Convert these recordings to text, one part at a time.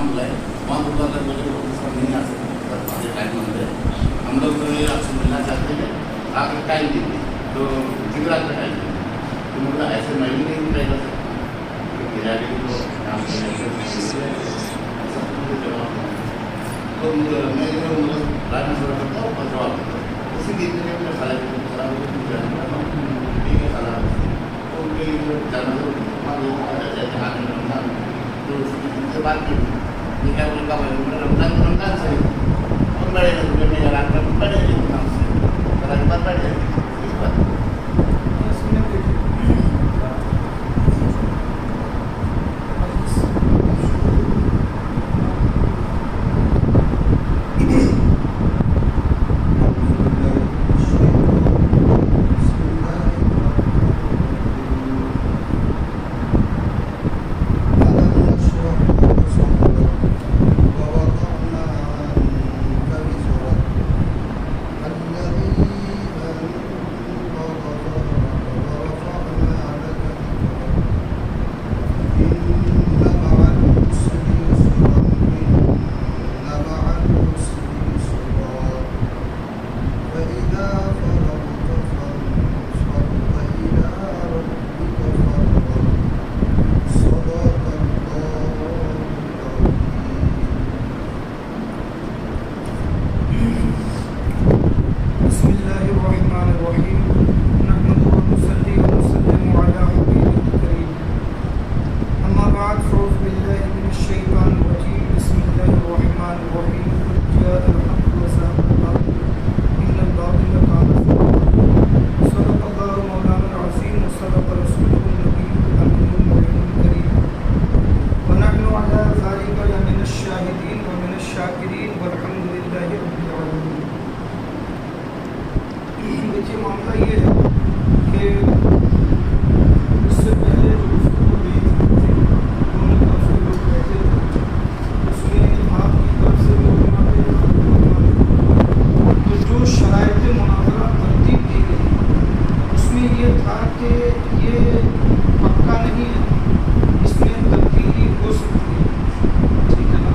वहाँ बुलाए, वहाँ बुला कर बोले वो सर नहीं आ सकते, हमारे टाइम बंद है, हम लोग तो ये आपसे मिलना चाहते हैं, आकर टाइम दीजिए। तो जिगरा का टाइम दीजिए। तो मतलब ऐसे मैं भी नहीं कर सकता, मेरा भी तो काम तो मैं मतलब राजन थोड़ा करता हूँ और जवाब देता हूँ। उसी दिन में अपने खाला जी को खड़ा होकर ठीक है खाला, तो उनके लिए जाना तो रमजान, तो उससे बात की ये क्या उनका रमजान सही और बड़े मेरा रात में बड़े नाम से बात बढ़ जाएगी इस बात मामला ये है कि इससे पहले जो गुफ्तगू हुई थी उन्होंने काफ़ी लोग बैठे थे, उसमें आपकी तरफ से भी तो जो शराइत मुनाज़रा तरतीब दी गई उसमें ये था कि ये पक्का नहीं है, इसमें तब्दीली हो सकती है, ठीक है ना।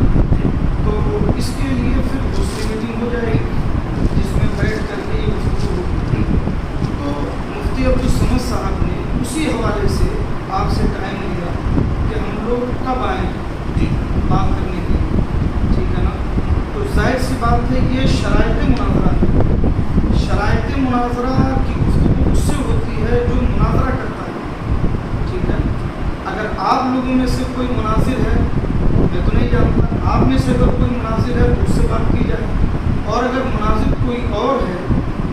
तो इसके लिए फिर दूसरी मीटिंग हो जाएगी जिसमें बैठ करके ये गुफ्तगू होगी। तो मुफ्ती अब्दुल समद साहब ने उसी हवाले से आपसे टाइम लिया कि हम लोग कब आएँ बात करने के लिए, ठीक है ना। तो जाहिर सी बात है ये शराइत मुनाज़रा की गुफ्तगू उससे होती है जो मुनाज़रा करता है, ठीक है। अगर आप लोगों में से कोई मुनाजिर है, मैं तो नहीं जानता, आप में से अगर कोई मुनाजिर है तो उससे बात की जाए, और अगर मुनाजिर कोई और है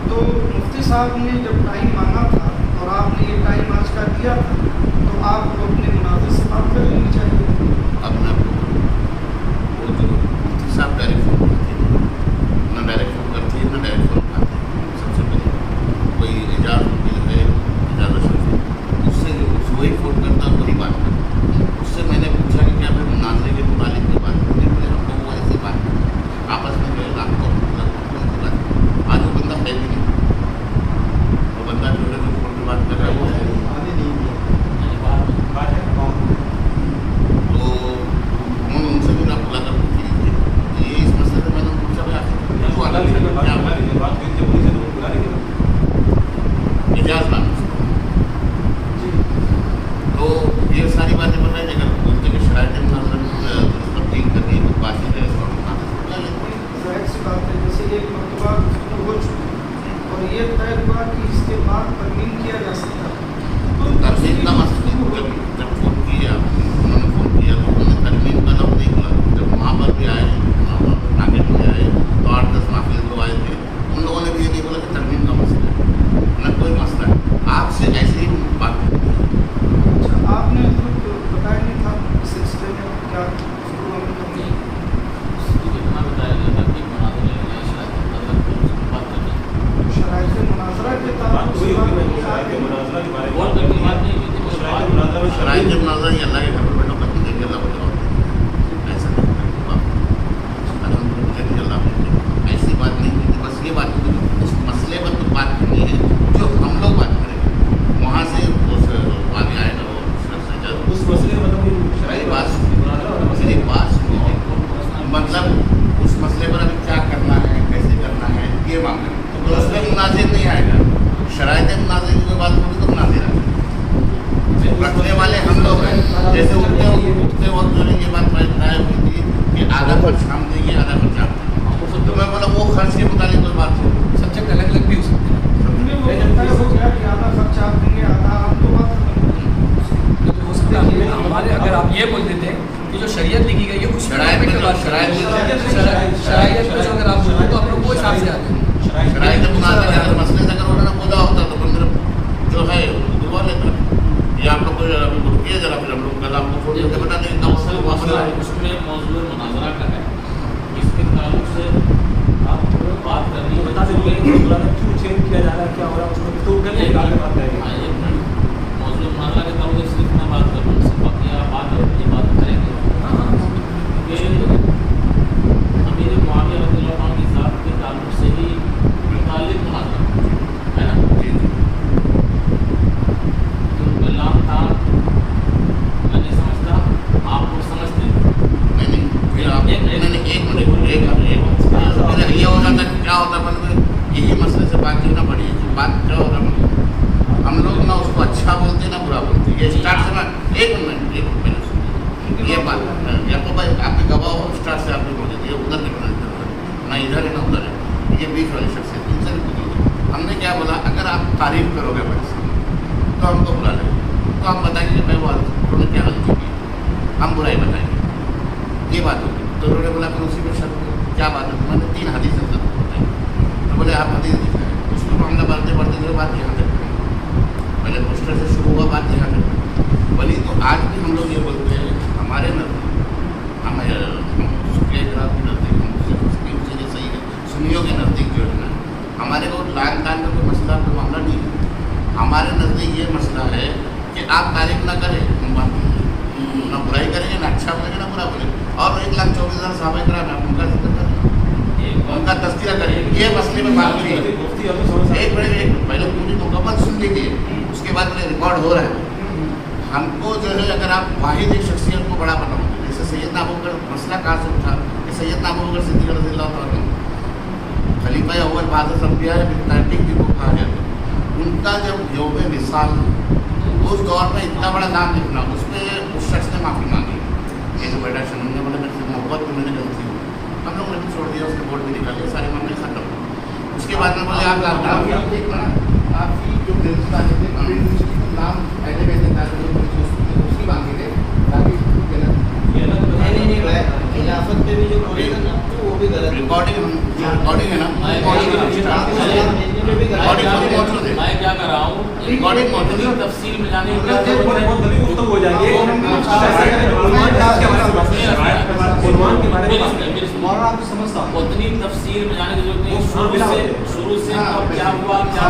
तो मुफ्ती साहब ने जब टाइम मांगा था और आपने ये टाइम आज का दिया था तो आपको अपने मुनाजिर से बात कर लेनी चाहिए। अब मैं आपको वो जो मुफ्ती साहब डायरेक्ट फ़ोन करते हैं, ना डायरेक्ट फ़ोन करती है ना डायरेक्ट फ़ोन उठाते हैं। सबसे पहले कोई एजाज वकील है, एजाज अशरफ, उससे वही फ़ोन करता और वही बात करता। उससे मैंने पूछा कि क्या फिर मुनाज़रे के मुतालिक की बात करते हैं, हम लोग वो ऐसी बात आपस में गए आपको आज वो बंदा है भी नहीं, वो बंदा जो है जो फ़ोन पर बात कर रहा है वो है तो उन्होंने उनसे भी ना बुला कर पूछ लीजिए। ये इस मसले से मैंने पूछा भाई आखिर एजाज नाम तो ये सारी बातें बताई अगर बोलते कि शराइत तब्दील करनी है बात है और जाहिर सी बात है, जैसे एक मरतबा हो चुकी और ये तय हुआ कि इसके बाद तरमीम किया जा सकता है, तो तरमीम का मसला जब फ़ोन किया उन्होंने फ़ोन किया तो उन्होंने तरमीम का लफ्ज़ नहीं बोला। जब वहाँ पर भी आए, वहाँ पर नागेट में आए तो 8-10 माफिल लोग आए थे, उन लोगों ने भी ये नहीं बोला कि तरमीम का मसला है, न कोई मसला है, आपसे ऐसे ही बात करनी है। अच्छा, आपने खुद बताया नहीं था इस सिलसिले में क्या शराइत मुनाज़रा लिखी गई है उस शरायत में जो शरायत में जो अगर आप बोलो तो आप लोग वो हिसाब से आते हैं। शरायत मुनाज़ा के अगर मसले से अगर उन्होंने बोला होता तो फिर जो है दुआ लेता ये आप लोग को रुकिए जरा, फिर हम लोग कल आपको फोन करके बता देंगे कब से मसला है। उसमें मौजूद मुनाजरा का है, इसके ताल्लुक से आप बात करनी है, बता देंगे क्यों चेंज किया जा रहा है, क्या हो रहा है उसमें, तो करके आगे बात करेंगे। मौजूद मुनाजरा के ताल्लुक से सिर्फ मैं बात कर रहा हूँ, बाकी आप बात ये बात करेंगे कि अमीर मुआविया रज़ियल्लाहु अन्हु की ज़ात के ताल्लुक से ही मुताल्लिक़ मुनाजरा है ना, कलाम था मैं नहीं समझता, आप लोग समझते नहीं फिर आप एक मिनट ये हो जाता है क्या होता है मतलब यही मसले से बात करना पड़ी है। बात क्या होगा हम लोग ना उसको अच्छा बोलते ना बुरा बोलते। ये स्टार्ट से मैं एक मिनट पहले सुनिए ये बात या तो भाई आपके गवाह हो स्टार्ट से आपने बोल दिया उधर ना इधर है ना उधर है, ये बीच वाली शख्सियत इनसे भी पूछिए। हमने क्या बोला अगर आप तारीफ करोगे भाई तो हमको बुरा लगे तो हम बताएंगे भाई वो उन्होंने क्या गलती की, हम बुराई बताएंगे, ये बात होगी। तो उन्होंने बोला फिर उसी में शर्त क्या बात है, मैंने 3 हदीस बताई तो बोले आप हदीस दिखाए, उसको मामला बढ़ते बढ़ते जो बात यहाँ तक पहले पोस्टर से शुरू हुआ बात यहाँ तक बोली। तो आज भी हम लोग ये बोलते हैं हमारे नज़दीक हम नज़दीक हम सही है सुनियों के नज़दीक जो है ना हमारे को लान तान का कोई मसला कोई मामला नहीं है। हमारे नज़दीक ये मसला है कि आप तारीफ ना करें ना बुराई करेंगे ना अच्छा बोलेंगे ना बुरा बोलेंगे, और 1,24,000 साहबा कराम है उनका जिक्र करें उनका तस्करा करें, ये मसले में बात नहीं है। एक पहले पूरी मुकम्मल सुन लीजिए उसके बाद में रिकॉर्ड हो रहा है। हमको जो है अगर आप वाहिद एक शख्सियत को बड़ा बनाओगे जैसे सैयदना अबू बकर मसला कहाँ से उठा कि सैयदना अबू बकर सिद्दीक़ रज़ियल्लाहु अन्हु खलीफा अव्वल बादशाह अंबिया बितातिक जिनको कहा जाता है उनका जब यौम विसाल उस दौर में इतना बड़ा नाम लिखना उसमें उस शख्स ने माफ़ी मांगी ये जो बेटा शनून ने बोला मेरे से मोहब्बत में मैंने गलती हुई, हम लोग ने भी छोड़ दिया उसके बोर्ड भी निकाल दिया सारे मामले खत्म। उसके बाद में बोले आपकी जो गिरफ्तारी थे नाम पहले उसकी मांगी थे खिलाफत पे भी जो बोलेगा ना तो वो भी गलत है। रिकॉर्डिंग है ना मैं क्या कर रहा हूँ रिकॉर्डिंग मौजूद है। तफसील में जाने की हो जाएगी उतनी तफसील में जाने की जरूरत नहीं, शुरू से क्या हुआ क्या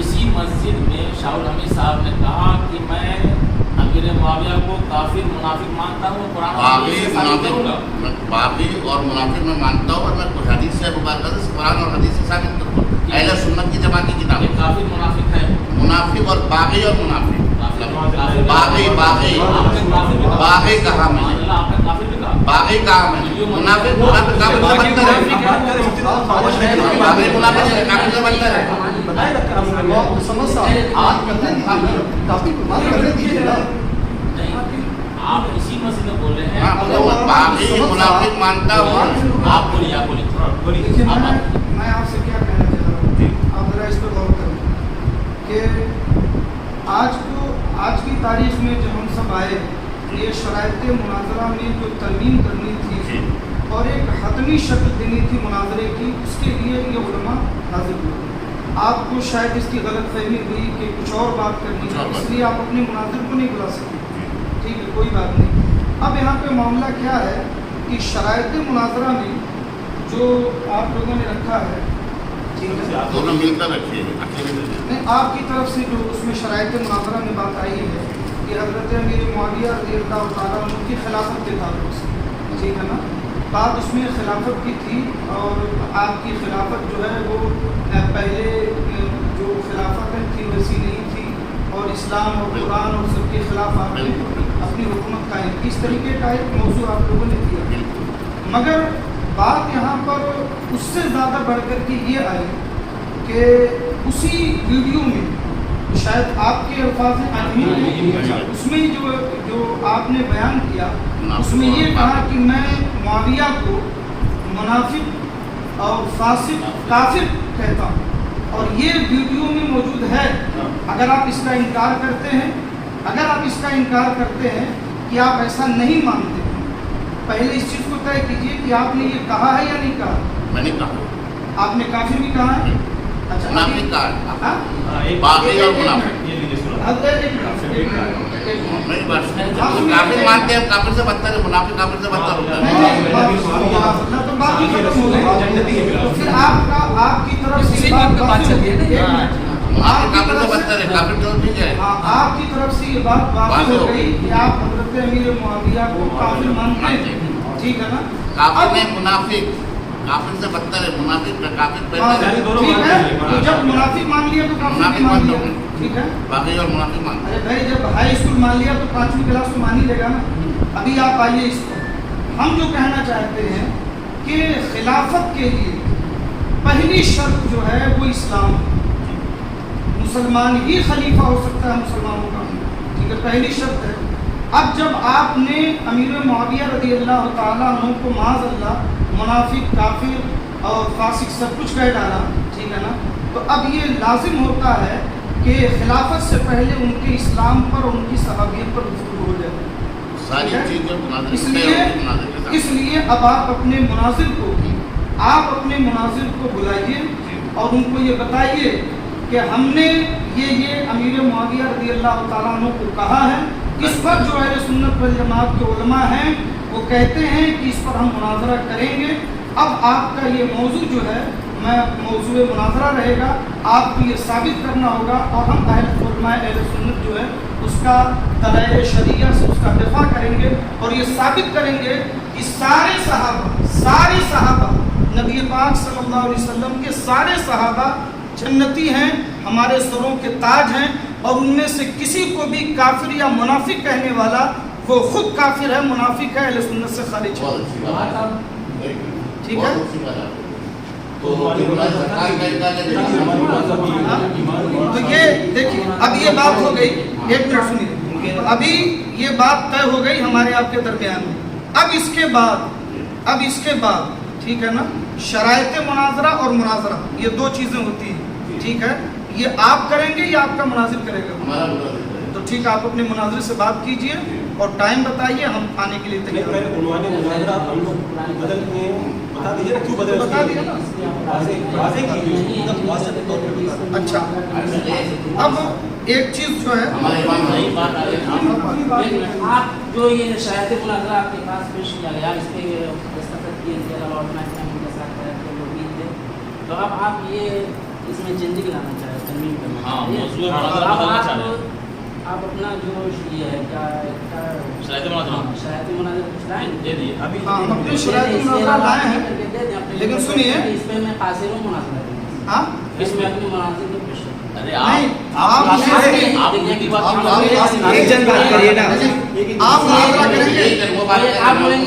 इसी मस्जिद में शाहुल हमीद साहब ने कहा कि मैं अमीर मुआविया को काफिर मुनाफिक मानता हूँ, बागी और मुनाफिक मैं मानता हूँ और मैं हदीस से कुरान और हदीस से साबित करूँ अहले सुन्नत की जमात की किताब काफिर मुनाफिक है, मुनाफिक और बागी और मुनाफिक बागी कहा मैंने बागी कहा मैंने मुनाफिक मुनाफिक बनता है आप इसी मस्जिद में बोल रहे हैं। बागी मुनाफिक मानता हूँ। आप बोलिए देखिए मैं आपसे क्या कहना चाह रहा हूँ, आप जरा इस पर गौर करें कि आज की तारीख में जब हम सब आए ये शराइत मुनाजरा में जो तरमीम करनी थी और एक हतमी शक्ल देनी थी मुनाजरे की, उसके लिए ये उलमा नाज़िल हुए। आपको शायद इसकी गलत फहमी हुई कि कुछ और बात करनी है, इसलिए आप अपने मुनाजिर को नहीं बुला सकते। ठीक है, कोई बात नहीं। अब यहाँ पे मामला क्या है कि शराइत मुनाजरा में जो आप लोगों ने रखा है, ठीक है, दोनों मिलकर रखिए अकेले नहीं, आपकी तरफ से जो उसमें शराइत मुनाजरा में बात आई है कि हज़रत अमीर मुआविया रज़ियल्लाहु ताला अन्हु की खिलाफत के ताल्लुक से, ठीक है ना, बात उसमें खिलाफत की थी और आपकी खिलाफत जो है वो पहले जो खिलाफत थी वैसी नहीं थी और इस्लाम और कुरान और सबके खिलाफ आपने अपनी हुकूमत कायम की, इस तरीके का एक मौजू आप लोगों ने किया। मगर बात यहाँ पर उससे ज़्यादा बढ़ कर के ये आई कि उसी वीडियो में शायद आपके अल्फाज उसमें जो आपने बयान किया उसमें ये कहा कि मैं मुआविया को मुनाफिक और फासिक काफिर कहता हूँ और ये वीडियो में मौजूद है। अगर आप इसका इनकार करते हैं अगर आप इसका इनकार करते हैं कि आप ऐसा नहीं मानते, पहले इस चीज़ को तय कीजिए कि आपने ये कहा है या नहीं कहा। मैंने कहा आपने काफिर भी कहा है। अच्छा मुनाफिक कहा हाँ? बागी और मुनाफिक ये लीजिए सुनो। अब एक मिनट। मेरी बात सुनो। काफिर मानते हैं, काफिर से बदतर है, मुनाफिक काफिर से बदतर होता है। नहीं, तो बात ही खत्म हो गई। तो फिर आपकी तरफ से इसी बात पे बात चल रही है ना। एक मिनट। मुनाफिक काफिर से बदतर है, काफिर तो ठीक है। हाँ, आपकी तरफ से ये बात वाक़ई हो गई कि आप हज़रत अमीर मुआविया को काफिर मानते हैं, ठीक है ना। काफिर में मुनाफिक काफिर से बदतर है, मुनाफिक काफिर पहले है। ठीक है, तो जब मुनाफिक मान लिया तो काफिर भी मान लिया, ठीक है। बागी और मुनाफिक मान अरे भाई, जब हाई स्कूल मान लिया तो 5वीं क्लास तो मान ही लेगा ना। अभी आप आइए इस पर, हम जो कहना चाहते हैं कि खिलाफत के लिए पहली शर्त जो है वो इस्लाम है। मुसलमान ही खलीफा हो सकता है मुसलमानों का, ठीक है, पहली शर्त है। अब जब आपने अमीर मुआविया रज़ी अल्लाह ताला अन्हु को माज़अल्लाह मुनाफिक, काफिर और फासिक सब कुछ कह डाला, ठीक है ना, तो अब ये लाजिम होता है कि खिलाफत से पहले उनके इस्लाम पर, उनकी सहाबियत पर गुफ्तगू हो जाए। सारी चीजें इसलिए अब आप अपने मुनाजिर को बुलाइए और उनको ये बताइए कि हमने ये अमीर मुआविया रज़ी अल्लाह ताला अन्हु को कहा है। इस पर जो अहले सुन्नत वल जमात के उलमा हैं वो कहते हैं कि इस पर हम मुनाजरा करेंगे। अब आपका ये मौजू जो है मौजूए मुनाजरा रहेगा, आपको ये साबित करना होगा और हम अहले सुन्नत जो है उसका दलाइल शरिया से उसका दिफा करेंगे और ये साबित करेंगे कि सारे सहाबा नबी पाक सल्लल्लाहु अलैहि वसल्लम के सारे सहाबा जन्नती हैं, हमारे सरों के ताज हैं और उनमें से किसी को भी काफिर या मुनाफिक कहने वाला वो खुद काफिर है, मुनाफिक है, अहले सुन्नत से खारिज है। ठीक है, तो ये देखिए, अब ये बात हो गई, एक मिनट सुनिए, अभी ये बात तय हो गई हमारे आपके दरमियान में। अब इसके बाद ठीक है ना, शराइत मुनाजरा और मुनाजरा ये दो चीजें होती हैं, ठीक है। ये आप करेंगे या आपका मुनाजिर करेगा? तो ठीक है, आप अपने मुनाजिर से बात कीजिए और टाइम बताइए, हम आने के लिए तैयार हैं। बता दिया ना। अच्छा, अब एक चीज जो है आप जो ये शरायत मुनाजरा आपके पास पेश किया गया, इस पे दस्तखत किए थे के साथ लोग थे, तो अब आप ये इसमें चेंजिंग लाना चाह रहे हैं, तरमीम करना। हाँ, मौजूद मुनाजरा बदलना चाह रहे हैं। आप अपना जो ये है क्या शरायत मुनाजरा कुछ लाएंगे? दे दिए अभी। हाँ, हम अपने शरायत मुनाजरा लाए हैं, लेकिन सुनिए, इस पे मैं कासिर मुनाजरा दूंगा। हाँ, इसमें अपने मुनाजिर को पेश करें। अरे नहीं, आप आप एक जन बात करिए ना। आप मुनाजरा करेंगे, आप बोलेंगे,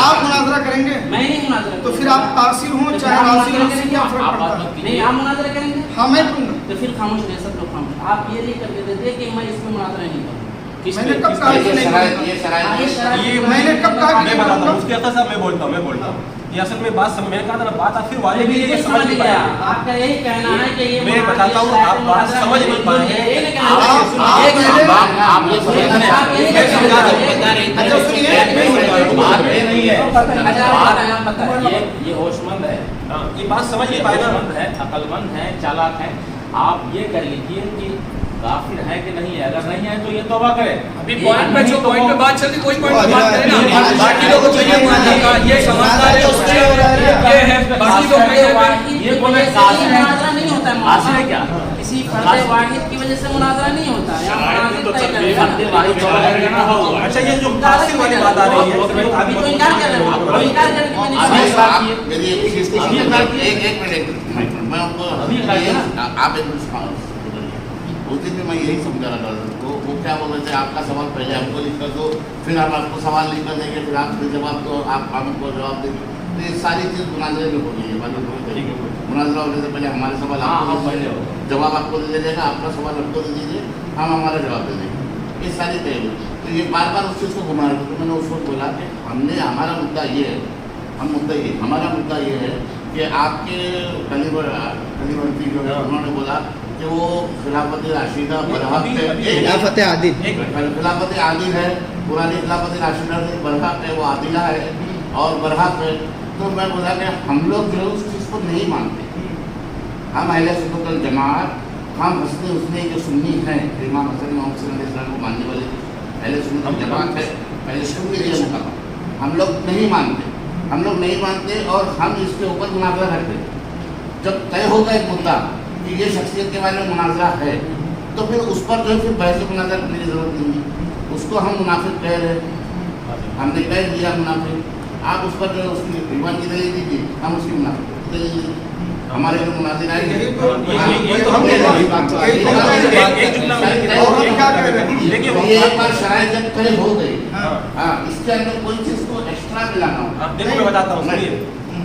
आप मुनाजरा करेंगे, मैं नहीं मुनाजरा तो फिर आप तासीर हो चाहे नासिर हो, इससे क्या फर्क पड़ता है? नहीं, आप मुनाजरा करेंगे, हाँ, मैं करूँगा। तो फिर खामोश रहे, सब लोग खामोश। आप ये नहीं करके देते कि मैं इसमें मुनाजरा नहीं करूँ। मैंने कब कहा कि नहीं करूँगा? ये मैंने कब कहा कि मैं नहीं बताता हूँ, करूँगा? उसके अक्सर साहब मैं बोलता हूँ। ये असल में बात मैंने कहा था ना, बात आप फिर वाले भी ये समझ नहीं पाया। आपका यही कहना है कि ये मैं बताता हूँ, आप बात समझ नहीं पाए हैं। ये होशमंद है, ये बात समझ नहीं पाए ना। होशमंद है, अकलमंद है, चालाक है। आप ये कर लीजिए कि काफिर है कि नहीं है, अगर नहीं है तो ये तौबा करे। अभी पॉइंट पे जो पॉइंट पे बात चल रही, कोई पॉइंट पे बात करे ना। बाकी लोगों को ये मानने का, ये समझदार है, उसके ये है, बाकी लोग नहीं ये बोले कासिर है, मुनाजरा नहीं होता है। कासिर है क्या? किसी फर्द वाहिद की वजह से मुनाजरा नहीं होता है। अच्छा, ये जो कासिर वाली बात आ रही है, अभी तो इनकार कर रहे हो, इनकार कर रहे हो। मेरी एक चीज एक मिनट मैं आपको आप एक उस दिन भी मैं यही समझा रहा था, तो वो क्या बोल रहे थे, आपका सवाल पहले हमको लिख कर दो, फिर हम आपको सवाल लिख कर देंगे, फिर आप जवाब दो, आप हमको जवाब देंगे। तो ये सारी चीज़ मुनाजरे में होगी, ये वाली मुनाजरा होने से पहले हमारे सवाल आपको पहले जवाब आपको दे देगा, आपका सवाल हमको दे दीजिए, हम हमारा जवाब दे देंगे, ये सारी तय हुई। तो ये बार बार उस चीज़ को घुमा रहे थे, तो मैंने उस वक्त बोला कि हमारा मुद्दा ये है, हमारा मुद्दा ये है कि आपके कलीवर्ती जो है उन्होंने बोला कि वो खिलाफत राशिदा बरहा पे खिलाफत आदिल खिलाफत आदिल है, पुरानी खिलाफत राशिदा से बरहा पे वो आदिला है और बरहा पे। तो मैं बोला कि हम लोग जो उस चीज़ को नहीं मानते, हम अहले सुन्नत वल जमात, हम हसन हुसैन जो सुन्नी हैं, इमाम हसन मोहम्मद इस्लाम को मानने वाले अहले सुन्नत वल जमात है, पहले शुरू के लिए कहा हम लोग नहीं मानते, हम लोग नहीं मानते और हम इसके ऊपर मुनाज़रा रखते। जब तय होगा एक मुद्दा कि ये शख्सियत के बारे में मुनाज़रा है, तो फिर उस पर जो है फिर बहस मुनाज़रा करने की ज़रूरत नहीं है। उसको हम मुनाफिक कह रहे हैं, हमने कह दिया मुनाफिक, आप उस पर जो है उसकी ईमान की दलील दीजिए, हम उसकी मुनाफिक दलील दीजिए। हमारे जो मुनाजिर आएंगे ये तो हम कह रहे हैं। देखिए एक बार शराय जब तय हो गई, हाँ, इसके अंदर कोई चीज़ को एक्स्ट्रा मिलाना हो। अब देखो मैं बताता हूँ, सुनिए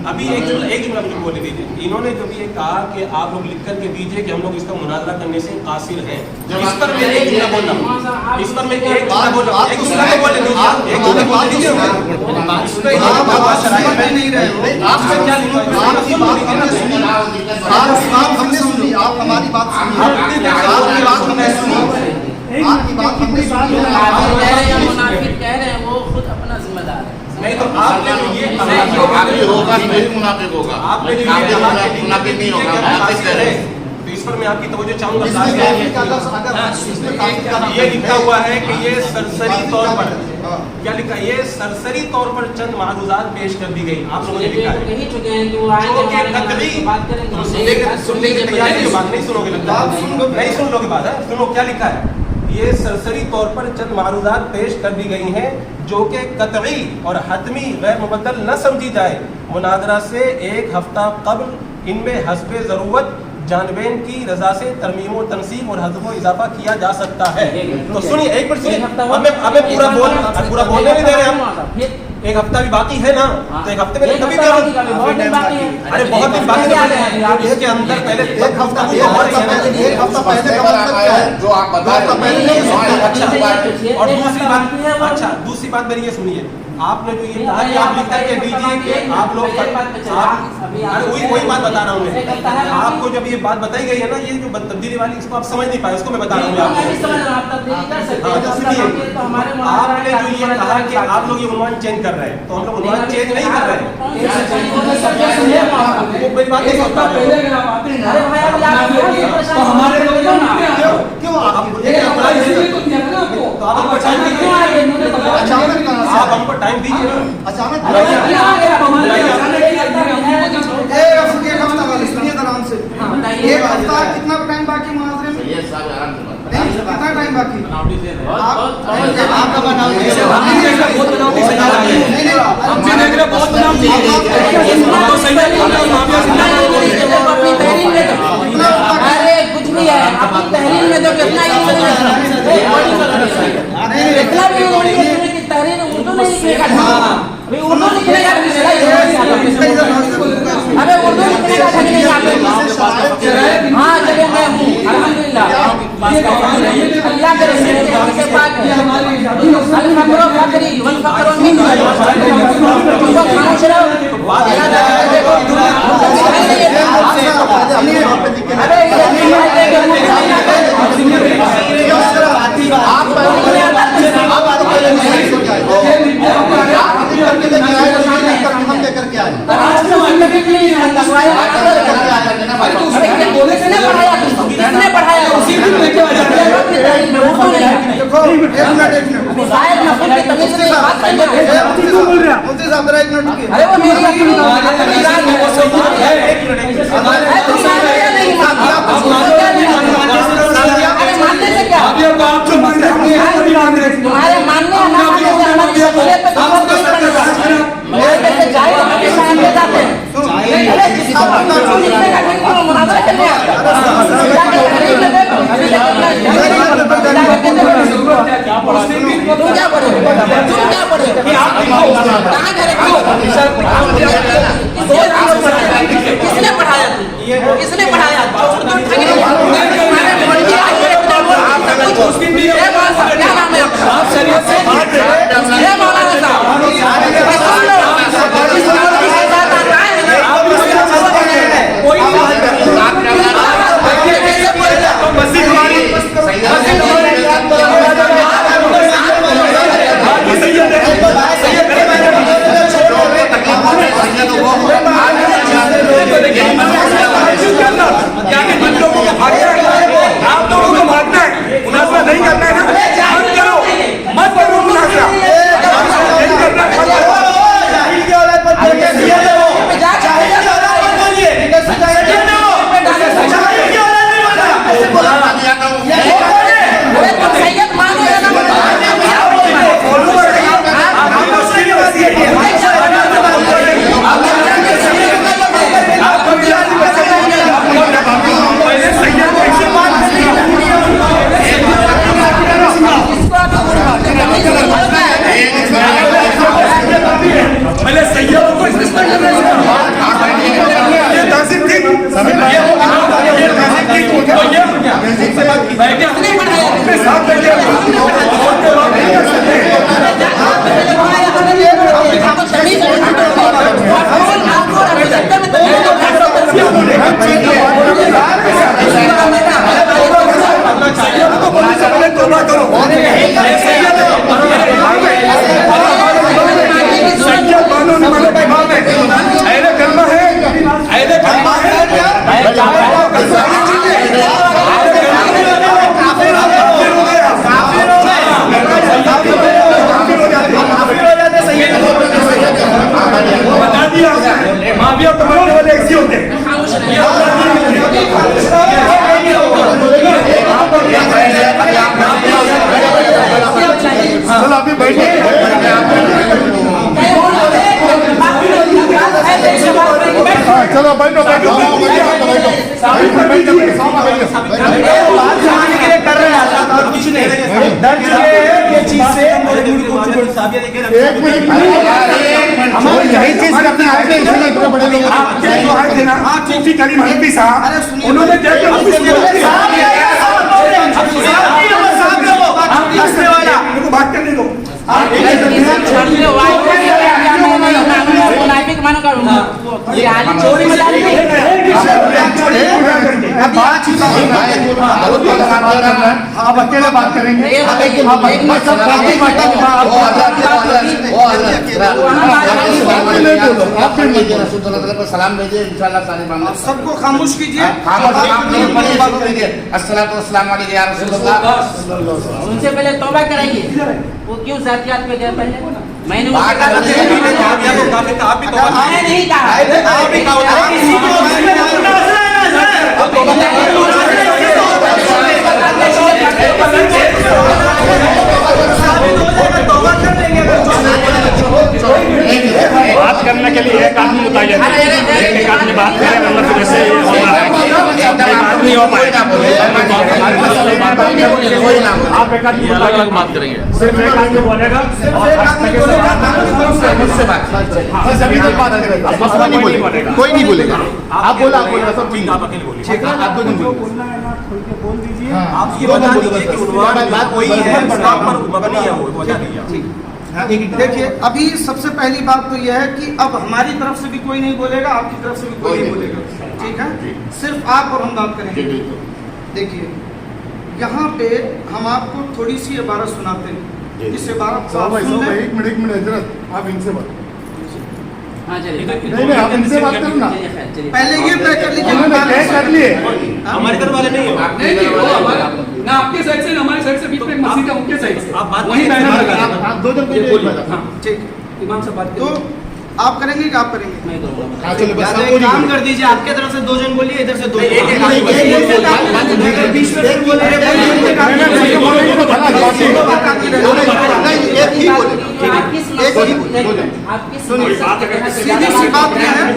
अभी एक जुमला मुझे बोलने दीजिए। इन्होंने जो भी ये कहा कि आप लोग लिख करके दीजिए कि हम लोग इसका मुनाजरा करने से कासिर हैं, इस पर मैं एक जुमला बोल रहा हूँ, इस पर मैं एक जुमला बोल रहा हूँ, एक जुमला को बोलने दीजिए, एक जुमला बोलने दीजिए। नहीं रहे हो आपसे क्या लिखा है? आपकी बात हमने सुनी, हमने सुनी, आप हमारी बात सुनिए, आपकी बात हमने सुनी, आपकी बात हमने सुनी। मुनाफिक कह रहे हैं, वो खुद अपना जिम्मेदार है। नहीं तो आपने जो ये आगे होगा फिर मुनाफिक होगा, आपने जो आगे ये होगा मुनाफिक नहीं होगा, मुनाफिक कह रहे हैं। तो इस पर मैं आपकी तवज्जो चाहूंगा। इसमें काफी का लफ्ज़ अगर इसमें काफी का ये लिखा हुआ है कि ये सरसरी तौर पर, क्या लिखा है? ये सरसरी तौर पर चंद मारूजात पेश कर दी गई, आप लोगों ने लिखा है। कह ही चुके हैं कि वो आएंगे, जो कि हमारे बारे कतई में बात करेंगे। सुनने की तैयारी की बात नहीं सुनोगे, लगता है नहीं सुन लोगे बात है। सुनो क्या लिखा है, ये सरसरी तौर पर चंद मारूजात पेश कर दी गई हैं जो कि कतई और हतमी गैर मुबद्दल न समझी जाए। मुनाजरा से एक हफ्ता कबल इनमें हस्बे ज़रूरत जानबेन की रजा से तरमीम व तनसीब और हज़फ व इजाफा किया जा सकता है। तो सुनिए एक मिनट सुनिए, हमें पूरा बोलने नहीं दे रहे हम। एक हफ्ता भी बाकी है ना, तो एक हफ्ते में कभी भी अरे बहुत दिन बाकी है इसके अंदर। पहले एक हफ्ता पहले जो आप बता रहे हैं। और दूसरी बात मेरी ये सुनिए, आपने जो ये कहा कि आप लिख करके दीजिए कि आप लोग वही बात बता रहा हूँ मैं आपको। जब ये बात बताई गई है ना, ये जो तब्दीली वाली, इसको आप समझ नहीं पाए, इसको मैं बता रहा हूँ आपने जो ये कहा कि आप लोग ये उन्वान चेंज कर रहे हैं, तो हम लोग उन्वान चेंज नहीं कर रहे हैं। वो मेरी बात नहीं सुनता आप हमको टाइम दीजिए ना। अचानक एक हफ्ता वाली सुनिए आराम से। एक हफ्ता कितना टाइम बाकी मुनाज़रे में? ये सारे आराम से बात नहीं, कितना टाइम बाकी? आपका बनावटी है, बहुत बनावटी सजा रही है, हमसे देख रहे बहुत बनावटी तो सही अरे कुछ भी है, अपनी तहरीर में जो कितना इतना भी तहरीर उर्दू नहीं लिखेगा, उर्दू लिखने का अरे उर्दू लिखने का ढंग नहीं आता। हाँ चलिए मैं हूँ अल्हम्दुलिल्लाह, अल्लाह के रसूल के पाक है अल फकरो फकरी वल फकरो मिन तो खामोश रहो। अरे वो मेरी मानने से क्या तुम्हारे मानने किसने पढ़ाया? किसने पढ़ाया? क्या नाम है आपका? ये चीज से यही चीज करते हैं आपके इसमें इतने बड़े लोग अरे सुनिए उन्होंने बात करने दो मुनाफिक मानो करूंगा ये आली चोरी मजाक नहीं आप अकेले बात करेंगे सलाम भेजिए इंशाल्लाह सारी बात सबको खामोश कीजिए। उनसे पहले तौबा कराइए। वो क्यों जातियात पे गए पहले? मैंने आप भी तो मैंने नहीं कहा। बात करने के लिए एक आदमी मुतायन है। एक आदमी बात करे मतलब तो वैसे नहीं हो पाएगा। आप एक आदमी अलग बात करेंगे, सिर्फ एक आदमी बोलेगा कोई नहीं बोलेगा। आप बोला सब ठीक है। आप दो दिन बोलना है ना खुल के बोल दीजिए। आप ये बता दीजिए कि उन्होंने बात वही है पर मबनी है वो बता दीजिए। देखिए अभी सबसे पहली बात तो यह है कि अब हमारी तरफ से भी कोई नहीं बोलेगा, आपकी तरफ से भी कोई नहीं बोलेगा, ठीक है? सिर्फ आप और हम बात करेंगे। देखिए यहाँ पे हम आपको थोड़ी सी इबारत सुनाते हैं। इस इबारत को आप सुन लें। एक मिनट हजरत आप इनसे बात हाँ चलिए। नहीं आप इनसे बात करो ना। पहले ये तय कर लीजिए उन्होंने तय कर लिए हमारे घर वाले नहीं हो नहीं नहीं वो हमारा ना आपके साइड से ना हमारे साइड से बीच में एक मस्जिद है उनके साइड से आप बात वही बैनर लगा आप दो जन ये बोलिए। हाँ ठीक इमाम से बात तो करिए। आप करेंगे कि आप करेंगे? मैं करूँगा। हाँ चलो बस यार, एक काम कर दीजिए, आपके तरफ से दो जन बोलिए, इधर से दो जन। सीधी सी बात यह है,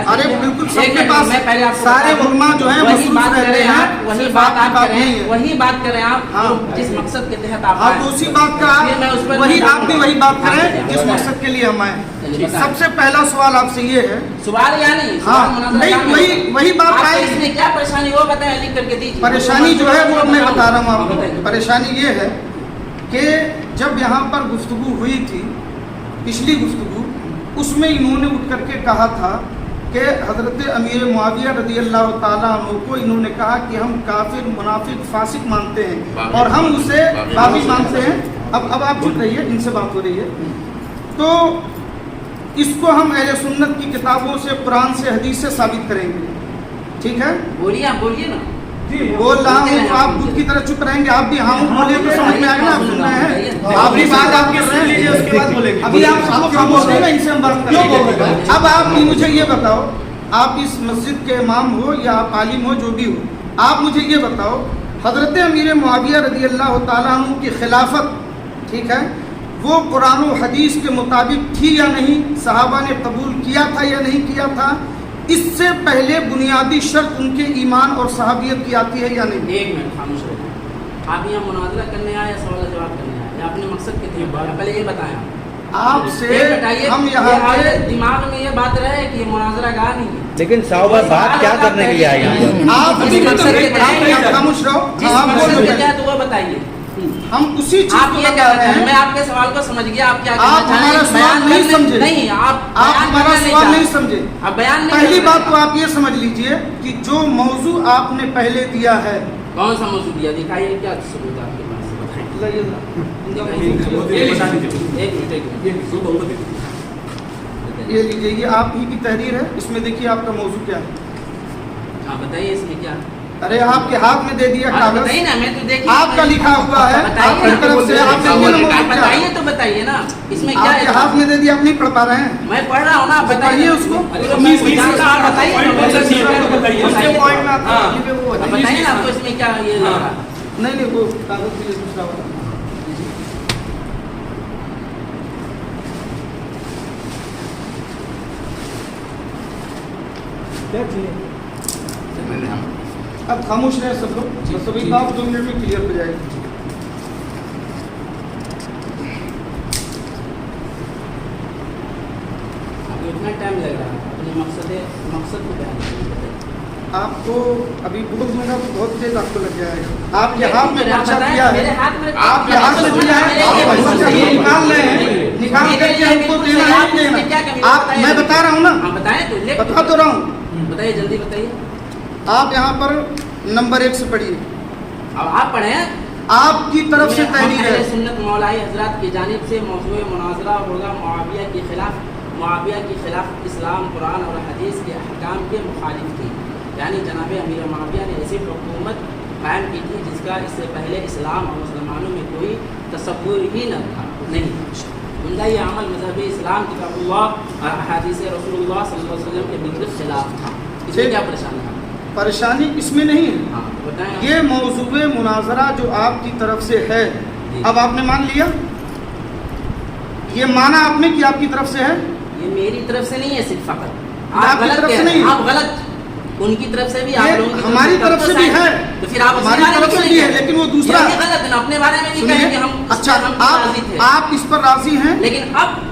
अरे बिल्कुल सबके पास सारे उलमा जो हैं वही बात करें आप, वही बात आप बात करें, नहीं है। वही बात करें आप हाँ। जिस मकसद के तहत आप आप आए। उसी बात का फिर मैं उस पर वही आप भी वही बात करें हाँ, जिस मकसद के लिए हम आए। चलिए, बताएं। सबसे पहला सवाल आपसे ये है, सवाल या नहीं हाँ सवाल मुनाज़रा नहीं या वही बात आपको आएगी। इसमें क्या परेशानी वो बताएं, लिख करके दीजिए। परेशानी जो है वो मैं बता रहा हूँ आपको। बताइए। परेशानी ये है कि जब यहाँ पर गुफ्तगू हुई थी, पिछली गुफ्तगू, उसमें इन्होंने उठ करके कहा था कि हज़रत अमीर मुआविया रज़ी अल्लाह ताला अन्हु को इन्होंने कहा कि हम काफिर, मुनाफिक, फासिक मानते हैं और हम उसे बागी मानते हैं। अब आप चुप रहिए, इनसे बात हो रही है। तो इसको हम अहले सुन्नत की किताबों से, कुरान से, हदीस से साबित करेंगे, ठीक है? बोलिए आप बोलिए ना। बोल रहा हूँ, आप खुद की तरह चुप रहेंगे। आप भी हाँ बोले तो समझ में आएगा ना, आप सुन रहे हैं। आप भी बात आप कर रहे हैं, उसके बाद बोलेंगे। अभी आप सबको खामोश नहीं ना, इनसे हम बात करेंगे। अब आप भी मुझे ये बताओ, आप इस मस्जिद के इमाम हो या आप आलिम हो, जो भी हो, आप मुझे ये बताओ, हजरत अमीर मुआविया रज़ी अल्लाह ताला अन्हु की खिलाफत, ठीक है, वो कुरान और हदीस के मुताबिक थी या नहीं? सहाबा ने कबूल किया था या नहीं किया था? इससे पहले बुनियादी शर्त उनके ईमान और सहाबियत की आती है या नहीं? एक मिनट खामोश रहिए। आप यहाँ मुनाज़रा करने आए या सवाल जवाब करने आए? या अपने मकसद के थे पहले ये बताएं। आपसे ये बताइए, हम यहाँ हमारे पे दिमाग में ये बात रहे कि ये मुनाज़रा गा नहीं है। लेकिन साहब बात क्या करने के लिए आए यहाँ पर? आप जिस मकसद के तहत आप खामोश रहो। जिस आप मकसद बोलो के पहले। तहत वो बताइए। हम उसी चीज आप को ये बता कह रहे रहे हैं, मैं हैं। आपके सवाल को समझ गया। आप क्या आप कहना चाह रहे हमारा हैं? सवाल बयान नहीं करने- समझे। नहीं, आप आप बयान हमारा करने सवाल चाह नहीं रहे। समझे। आप बयान नहीं पहली कर बात रहे। तो आप ये समझ लीजिए कि जो मौजू आपने पहले दिया है, कौन सा मौजूद दिया? दिखाइए, क्या सबूत है आपके पास? बताइए। एक मिनट ये लीजिए, ये आप ही की तहरीर है। इसमें देखिए आपका मौजू क्या है। हाँ बताइए इसमें क्या? अरे आपके हाथ में दे दिया आप कागज, बताइए ना, मैं तो देखिए आपका लिखा हुआ है, बताइए आपकी ना। तरफ से आप देखिए ना मौजू क्या बताइए है। तो बताइए ना, इसमें क्या आपके है? हाथ में दे दिया, आप नहीं पढ़ पा रहे हैं। मैं पढ़ रहा हूँ ना, बताइए पढ़िए उसको। आप बताइए ना, बताइए। उसके पॉइंट में आप हाँ। लिखे वो आप बताइए। बताइए ना, आपको इसमें क्या ये लग रहा है? नहीं नहीं, वो कागज के लिए दूसरा वाला। अब खामोश रहे सब लोग, बस अभी बात 2 मिनट में क्लियर हो जाएगी। कितना टाइम लग रहा है अपने मकसद को बयान करने में? आपको अभी बुजुर्ग में तो बहुत देर आपको लग जाएगा। आप यहाँ में पर्चा दिया है, मेरे हाथ में आप यहाँ से दिया है, आप पर्चा ये निकाल रहे हैं, निकाल करके हमको देना है देना। आप मैं बता रहा हूँ ना, हाँ बताएं तो, बता तो रहा हूँ। बताइए, जल्दी बताइए। आप यहाँ पर नंबर 1 से पढ़िए। अब आप पढ़े हैं, आपकी तरफ से तहरीर है। सुन्नत मौलाई हजरात की जानिब से मौजूद मुनाजरा होगा मुआविया के खिलाफ इस्लाम, कुरान और हदीस के अहकाम के मुखालिफ थी। यानी जनाब अमीर मुआविया ने ऐसी हुकूमत कायम की थी जिसका इससे पहले इस्लाम और मुसलमानों में कोई तसव्वुर ही न था, नहीं। उनका ये अमल मज़हब इस्लाम, किताबुल्लाह और हदीस रसूलुल्लाह सल्लल्लाहु अलैहि वसल्लम के बिल्कुल खिलाफ था। इसमें क्या परेशानी है? परेशानी इसमें नहीं है। हाँ बताएं। ये मौजूद मुनाजरा जो आपकी तरफ से है, अब आपने मान लिया, ये माना आपने कि आपकी तरफ से है। ये मेरी तरफ से नहीं है सिर्फ फ़कत, आपकी आप गलत तरफ से कह रहे नहीं हैं, है। आप गलत, उनकी तरफ से भी, आप लोगों की हमारी तरफ से भी है, तो फिर आप हमारी तरफ से भी है, लेकिन वो दूसरा ये गलत है ना, अपने बारे में नहीं कहें कि हम अच्छा हम राजी थे। आप इस पर राजी हैं, लेकिन अब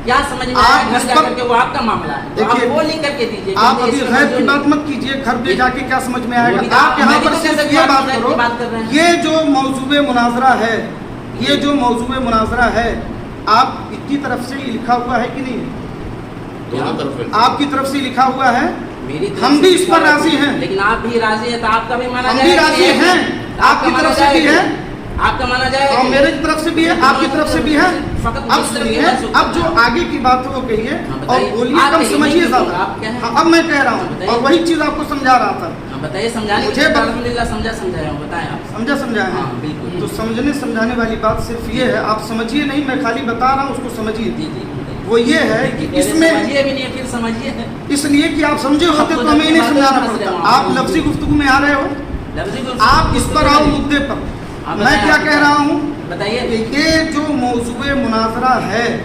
क्या समझ में आप आया, घर इस पर- जाकर के वो आपका मामला है, तो आप देखिए, वो लिख करके दीजिए। आप अभी गैर की बात मत कीजिए, घर पे जाके क्या समझ में आएगा। आप यहाँ पर सिर्फ ये बात करो, ये जो मौजूद मुनाजरा है, ये जो मौजूद मुनाजरा है, आप इनकी तरफ से ही लिखा हुआ है कि नहीं? दोनों तरफ आपकी तरफ से लिखा हुआ है। मेरी तरफ हम से भी इस पर लिखा राजी हैं, लेकिन आप भी राजी हैं, तो आपका भी माना हम भी जाएगा। राजी हैं, आपकी तरफ से भी है, आपका माना जाएगा, और मेरे तरफ से भी है, आपकी तरफ से भी है। फकत अब इस तरफ सुनिए, की बात अब जो आगे की बात है वो कहिए हाँ, और बताइए। बोलिए, आप कम कहिए, समझिए नहीं ज़्यादा। बोलूँगा, आप क्या है? हाँ, अब मैं कह रहा हूँ बताइए। और वही चीज़ आपको समझा रहा था। हाँ, बताइए, समझाने मुझे मुझे बत- अल्हम्दुलिल्लाह समझाया हूँ, बताएं आप। समझाया है। हाँ, बिल्कुल। तो समझने समझाने वाली बात सिर्फ ये है, आप समझिए नहीं, मैं खाली बता रहा हूँ, उसको समझिए। जी जी बताइए। वो ये है कि पहले इसमें समझिए भी नहीं, फिर समझिए। इसलिए कि आप समझे होते तो हमें नहीं समझाना पड़ता। आप लफ्जी गुफ्तगू में आ रहे हो, लफ्ज़ी को आप इस पर आओ मुद्दे पर। हाँ, मैं बताएं क्या आप। कह रहा हूँ, बताइए। ये जो मौजूद मुनाजरा है,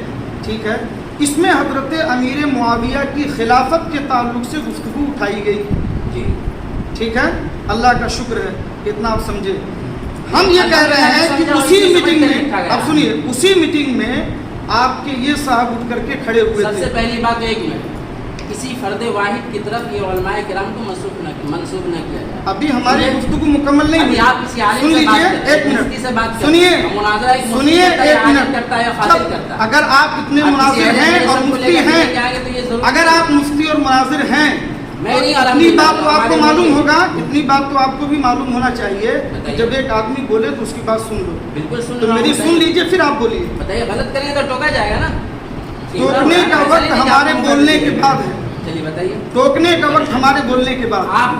ठीक है, इसमें हजरत अमीर मुआविया की खिलाफत के ताल्लुक से गुफ्तगू उठाई गई। जी ठीक है, अल्लाह का शुक्र है, इतना आप समझे। हम ये कह रहे हैं कि उसी मीटिंग में, अब सुनिए, उसी मीटिंग में आपके ये साहब उठ करके खड़े हुए सबसे थे। पहली बात एक मिनट, किसी फर्द वाहिद की तरफ ये उलमाए किराम को मंसूब न किया जाए। अभी हमारी गुफ्तगू मुकम्मल नहीं अभी हुई। आप किसी आलिम सुन से बात लीजिए, करते हैं, एक मिनट मुफ्ती से बात करते सुनिए, हैं, मुनाज़रा एक मुफ्ती सुनिए करता है, एक आलिम मिनट करता है, फाजिल करता है। अगर आप इतने अब किसी मुनाजिर अहले हैं इल्म और को मुफ्ती लेकर हैं, के आएंगे तो ये जरूर- अगर आप मुफ्ती और मुनाजिर हैं, मैं नहीं, इतनी अल्हम्दुलिल्लाह, बात तो आपको हमारे मालूम मुफ्ती- होगा, इतनी बात तो आपको भी मालूम होना चाहिए कि बताइए। जब एक आदमी बोले तो उसकी बात सुन लो। बिल्कुल सुन तो रहा हूं, मेरी बताइए। सुन लीजिए, फिर आप बोलिए। बताइए, गलत करेंगे तो टोका जाएगा ना। टोकने का वक्त हमारे बोलने के बाद है। चलिए बताइए। टोकने का वक्त हमारे बोलने के बाद। आप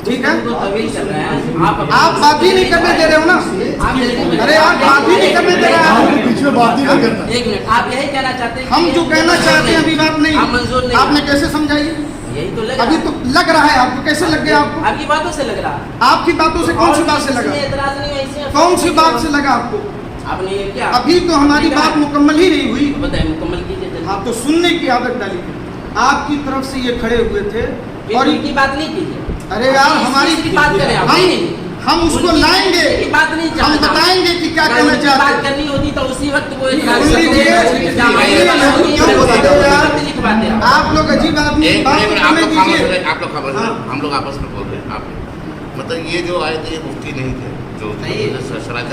ठीक है? तो तवील कर रहे हैं, आप बात ही नहीं करने दे रहे हो ना। आप अरे आप बात ही नहीं करने दे रहे हैं। बीच में बात ही नहीं करना। एक मिनट, आप यही कहना चाहते हैं कि हम ये जो कहना चाहते हैं अभी बात नहीं, आप मंजूर नहीं, आपने कैसे समझाइए? यही तो लग अभी रहा तो लग रहा है आपको, कैसे लग गया आपको? आपकी बातों से लग रहा है। आपकी बातों से कौन सी बात से और लगा? किसी में एतराज नहीं है, इसमें कौन सी बात से लगा आपको? आपने ये क्या अभी तो हमारी बात मुकम्मल ही नहीं हुई। बताइए, मुकम्मल कीजिए जल्दी। हाँ, तो सुनने की आदत डाली। आपकी तरफ से ये खड़े हुए थे फिर और उनकी बात नहीं कीजिए। अरे यार, इस हमारी चीज़ की बात करें आप। नहीं, नहीं। हम उसको उनकी लाएंगे, की बात नहीं हम चाहता। बताएंगे कि क्या अगर कहना उनकी चाहते बात हैं। करनी होती तो उसी वक्त वो सुन लीजिए, लिखवाते हैं। आप लोग अजीब आदमी, एक बात मिनट, तो आप करने लोग खामोश दीजिए। रहे, आप लोग खामोश रहे, हाँ। हम लोग आपस में बोल रहे हैं। आप मतलब ये जो आए थे ये मुफ्ती नहीं थे, जो शरायत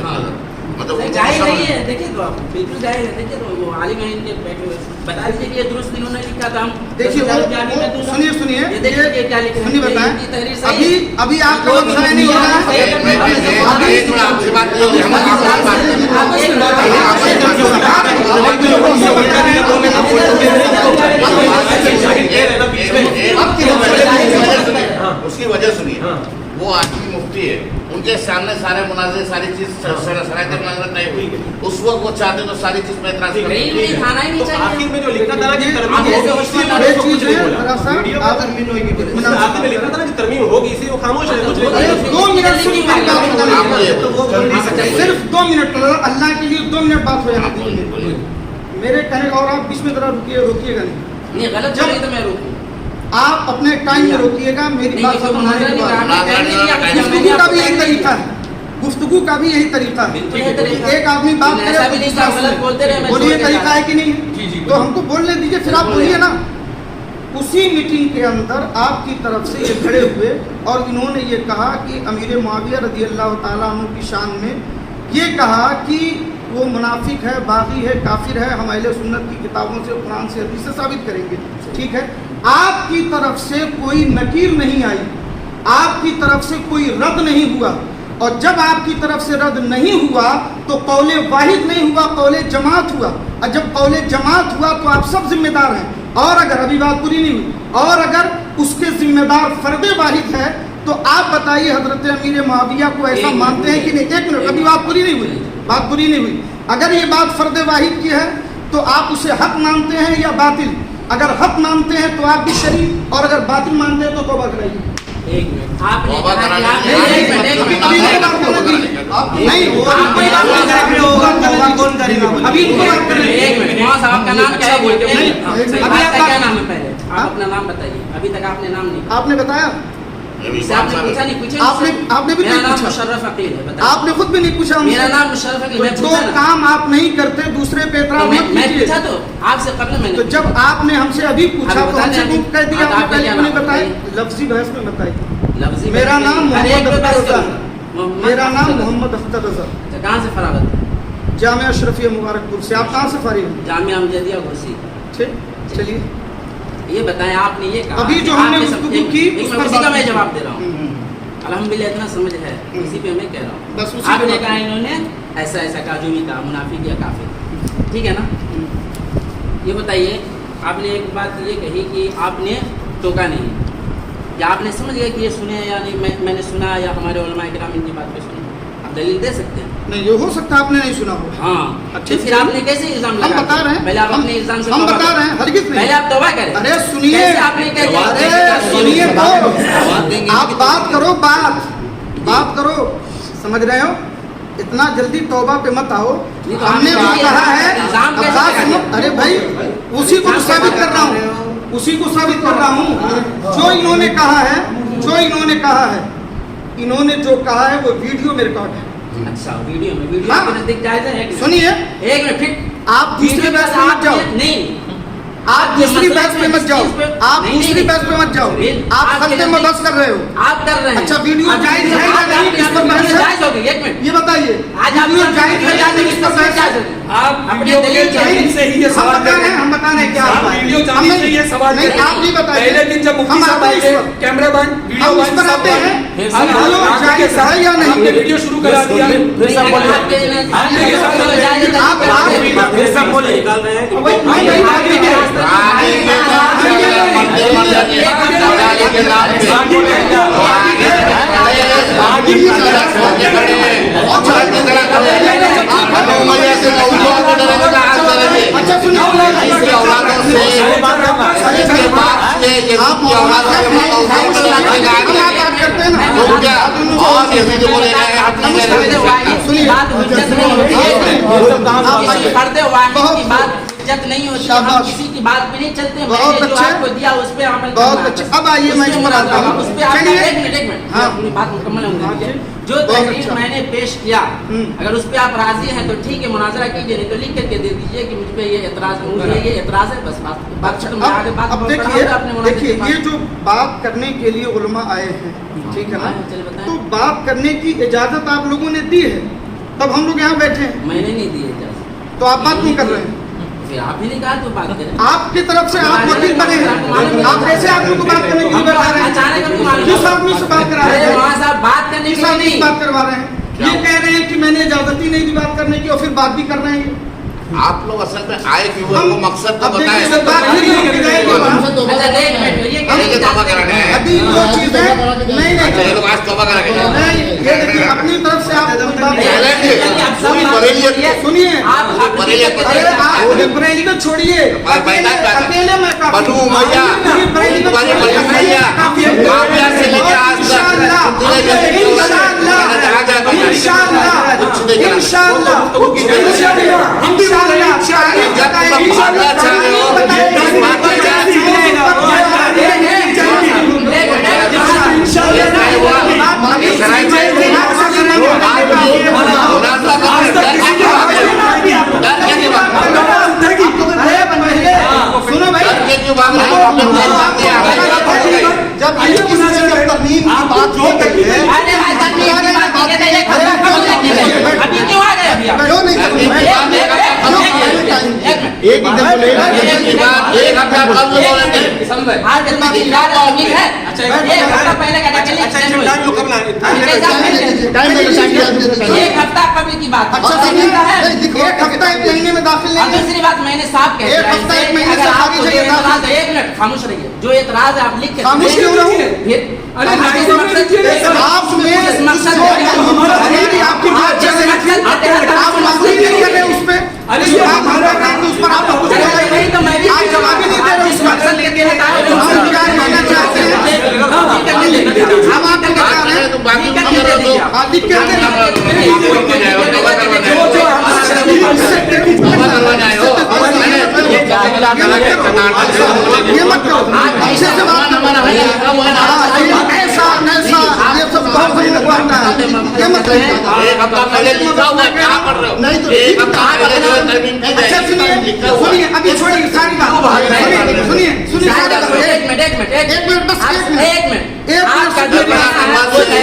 मतलब उनको जाहिर समझ- नहीं है, देखिए तो आप बिल्कुल जाहिर है। देखिए तो वो आलिम है, इनके बैठे हुए बता दीजिए कि ये दुरुस्त इन्होंने लिखा था। हम देखिए, 10,000 रुपया भी मैं दूंगा। सुनिए सुनिए, ये देखिए ये क्या लिख रहे हैं, सुनिए, बताएं। इनकी तहरीर सही अभी है। अभी आपका वक्त ज़ाया नहीं हो रहा है। एक मिनट आपसे बात नहीं होगी, हम आपस में बात करेंगे। आप एक उसकी वजह सुनिए। वो आदमी मुफ्ती है, उनके सामने सारे मुनाज़े सारी चीज शरायत मुनाज़रा तय हुई। उस वक्त वो चाहते तो सारी चीज पे एतराज कर नहीं, नहीं, खाना ही नहीं तो आखिर चाहिए। में जो लिखा था ना कि तरमीम आप होगी, ऐसे इसलिए होशियार उन्होंने एक कुछ चीज नहीं है, बोला। जरा सा वीडियो आप आखिर में लिखा था ना कि तरमीम होगी, इसलिए वो खामोश है, कुछ नहीं अरे बोला। 2 मिनट सिर्फ मेरी बात आप निकालिए। बोलिए, तो वो बोल नहीं सकते। सिर्फ 2 मिनट, अल्लाह के लिए 2 मिनट बात हो जाना आप बोलिए, बोलिए। चाहिए। मेरे कहने का, और आप बीच में जरा रोकिएगा नहीं। नहीं, गलत चले तो मैं रोकूं। आप अपने टाइम में रोकिएगा, मेरी नहीं, बात देखो, खत्म होने के बाद। गुफ्तगू का भी यही तरीका है, गुफ्तगू का भी यही तरीका है। बिल्कुल यही तरीका है। एक आदमी बात लेकिन करे ऐसा भी तो नहीं दूसरा कि आप गलत सुने। बोलते रहे, मैं बोलिए, छोड़ के तरीका जा है कि नहीं? जी, जी, तो हमको बोलने दीजिए, फिर आप बोलिए ना। उसी मीटिंग के अंदर आपकी तरफ से ये खड़े हुए और इन्होंने ये कहा कि अमीर मुआविया रज़ी अल्लाह ताला अन्हु की शान में ये कहा कि वो मुनाफिक है, बागी है, काफिर है। हम अहले सुन्नत की किताबों से, कुरान से, हदीस से साबित करेंगे। ठीक है, आपकी तरफ से कोई नकीर नहीं आई, आपकी तरफ से कोई रद्द नहीं हुआ, और जब आपकी तरफ से रद्द नहीं हुआ तो कौले वाहिद नहीं हुआ, कौले जमात हुआ। और जब कौले जमात हुआ तो आप सब जिम्मेदार हैं। और अगर अभी बात पूरी नहीं हुई, और अगर उसके जिम्मेदार फर्द वाहिद है तो आप बताइए हजरत अमीर मुआविया को ऐसा मानते हैं कि नहीं? एक मिनट, अभी बात पूरी नहीं हुई, बात पूरी नहीं हुई। अगर ये बात फर्द वाहिद की है तो आप उसे हक मानते हैं या बातिल? अगर हक मानते हैं तो आप भी शरीफ, और अगर बातिल मानते हैं तो तौबा कराइए। एक मिनट, आपने तौबा कहा कि कराने आप के लिए नहीं, एक मिनट, अभी तो ये बात करना चाहिए। नहीं, अभी इनको बात करना चाहिए। एक मिनट, वहाँ साहब का नाम क्या है? अभी आपका आप क्या नाम है? पहले आप अपना नाम बताइए। अभी तक आपने नाम नहीं कहा। आपने बताया, इससे आपने पूछा नहीं, पूछे आपने भी मेरा नहीं नाम पूछा। मुशर्रफ अकील है, बताइए। आपने खुद भी नहीं पूछा हमसे। मेरा नाम मुशर्रफ अकील, मैं जो पूछा ना। काम आप नहीं करते दूसरे पे तो एतराज मत मैं कीजिए। पूछा तो आपसे कबल मैंने तो जब आपने हमसे अभी पूछा अभी तो बता हमसे दें क्यों कह दिया? आप आपने पहले क्या क्यों नहीं नाम बताया? बताइए? लफ्जी बहस में बताइए। लफ्जी मेरा नाम अरे एक मोहम्मद बात अख्तर रज़ा। मोहम्मद मेरा नाम अख्तर। मोहम्मद अख्तर रज़ा, अच्छा, कहाँ से फरागत? जामिया अशरफिया मुबारकपुर से। आप कहाँ से फारिग हैं? जामिया अमजदिया घुसी। ठीक, चलिए। ये बताएं, आपने ये कहा अभी जो कि हमने आपने सब- गुफ्तगू एक- की, एक उस मिनट, पर उसी का बात मैं की। जवाब दे रहा हूँ। अल्हम्दुलिल्लाह इतना समझ है, इसी पे मैं कह रहा हूँ। बस उसी आपने पे कहा इन्होंने ऐसा ऐसा कहा, जो भी कहा, मुनाफिक या काफिर, ठीक है ना? ये बताइए, आपने एक बात ये कही कि आपने टोका नहीं, क्या आपने समझ गए कि ये सुने या नहीं? मैंने सुना या हमारे उलमा इकराम इनकी बात पे सुने? आप दलील दे सकते हैं? नहीं, ये हो सकता है आपने नहीं सुना हो। हाँ, अच्छा, तो फिर आपने कैसे इल्जाम हम लगाया? बता रहे हैं, पहले आप अपने इल्जाम से हम तौबा बता करें। रहे हैं, हरगिज़ नहीं। पहले आप तौबा करें। अरे सुनिए, कैसे आपने कह दिया? अरे सुनिए तो, आप बात करो, बात करो, समझ रहे हो? इतना जल्दी तौबा पे मत आओ। नहीं तो हमने आप भी कहा है, इल्जाम कैसे अब बात लगा सुनो। दिया? अरे भाई, उसी को तो साबित कर रहा हूँ, उसी को साबित कर रहा हूँ। जो इन्होंने कहा है, जो इन्होंने कहा है, इन्होंने जो कहा है वो वीडियो में रिकॉर्ड है। अच्छा, वीडियो में, वीडियो हाँ। में नजदीक जायज है कि नहीं? सुनिए, एक मिनट, फिर आप दूसरी वीडियो बहस के में मत साथ जाओ। ये- नहीं, आप दूसरी मसला बहस पे मत जाओ, आप नहीं, दूसरी नहीं, बहस पे मत जाओ। आप आपके खत्ते में नजदीक- बहस कर रहे हो। आप कर रहे हैं। अच्छा, वीडियो अभी जायज है या आज नहीं, आपने इस पर वीडियो बहस है? जायज होगी, एक मिनट। ये बताइए, आज आप वीडियो जायज है या नहीं, इस पर बहस है? आप अपने वीडियो के दलील जाहिर से ही ये हम सवाल बता रहे हैं, हम बता रहे हैं क्या आप बात है। वीडियो हम जाहिर से नहीं- ये सवाल नहीं, कर रहे आप नहीं बताइए। पहले दिन जब मुफ्ती हम साहब आते आए हैं थे, इस पर। कैमरा बंद, वीडियो हम इस बंद, पर सब आते बंद। हैं। अब वीडियो आप जाहिर के साथ है या नहीं? आपने वीडियो शुरू करा दिया। नहीं, आप आप अच्छा सुनिए, इज्जत नहीं होती, हम शाबाश। किसी की बात पे नहीं चलते। बहुत मैंने जो अच्छे। आपको दिया उस पे अमल बहुत करना है। अच्छे। अब आइए, मैं इस पर आता हूँ। उस पे आपका चलिए। एक मिनट हाँ। अपनी बात मुकम्मल होने दीजिए। जो बहुत तकरीर अच्छा। मैंने पेश किया, हम्म। अगर उस पे आप राजी हैं तो ठीक है, मुनाजरा कीजिए, नहीं तो लिख करके दे दीजिए कि मुझ पे ये एतराज, मुझे ये एतराज है, बस बात खत्म। मैं आगे बात अब बढ़ाऊंगा अपने मुनाजरे देखिए, के ये बाद। जो बात करने के लिए उलमा आए हैं, ठीक है ना, हाँ, चलिए बताएं। तो बात करने की इजाजत आप लोगों ने दी है, तब हम लोग यहाँ बैठे हैं। मैंने नहीं दी इजाजत, तो आप बात नहीं कर रहे हैं। फिर आप ही नहीं कहा तो बात करें। आपकी तरफ से आप वकील बने हैं, आप कैसे आदमी को बात करने के लिए बैठा रहे हैं? अचानक हमको मालूम किस आदमी से बात करा रहे अरे हैं? वहाँ साहब बात करने किस के लिए आदमी से नहीं। बात करवा रहे हैं? ये कह रहे हैं कि मैंने इजाजत ही नहीं दी बात करने की, और फिर बात भी कर रहे हैं। आप लोग असल में आए क्यों हैं? वो मकसद तो अब देखिए, बताएं। जब बात नहीं होगी जाएगी वहाँ। अच्छा, एक मिनट, ये कह रहे ये हैं तौबा कराने हैं। अभी वो चीजें नहीं अच्छा, ये नहीं लोग आज तौबा करा के जाएं। नहीं, ये देखिए, अपनी तरफ से आप कोई बात पूरी बरेलियत सुनिए। आप बरेलियत अरे आप बरेली को छोड़िए, अकेले मैं काफी बनू उमैया, बरेली को बनी बनी उमैया, काफी है। माफिया से लेके आज तक इंशाअल्लाह, जितने जैसे सुनो भाई, अभी फिलहाल अभी है। एक हफ्ता पहले का अच्छा टाइम लो कब लाए एक हफ्ता कबल की बात अच्छा सुनिए, एक हफ्ता एक महीने में दाखिल और नहीं है। दूसरी बात मैंने साफ कह दिया एक हफ्ता, एक महीने अगर से आपको खारिज है जो ये एतराज है, एक मिनट खामोश रहिए, जो एतराज है आप लिख के खामोश क्यों रहूं? फिर अरे आप नहीं, इस तो मकसद मेरी चीज़ है। आप में इस मकसद जो मेरी आपकी बात चल रही थी, आप माफी नहीं कर रहे उस पे। अरे जो आप हमारा काम उस पर आपको कुछ बोला ही नहीं तो मैं भी आप जवाब ही नहीं दे रहे उस पर। मकसद लेके हम क्या कहना चाहते हैं? हम आप क्या कह रहे हैं? तो बाकी तुम करो तो आप लिख के दे ये मत करो, अच्छे से बात ऐसा ऐसा ये सब बहुत सही लगवाता है। ये मत एक हफ्ता पहले लिखा हुआ है, क्या कर रहे हो? नहीं तो एक हफ्ता पहले जो है तरमीम की अच्छा जाएगी। सुनिए, सुनिए अभी छोड़िए सारी बात, सुनिए सुनिए सारी बात। एक मिनट एक मिनट बस एक मिनट। एक मिनट एक आपका मिनट जो से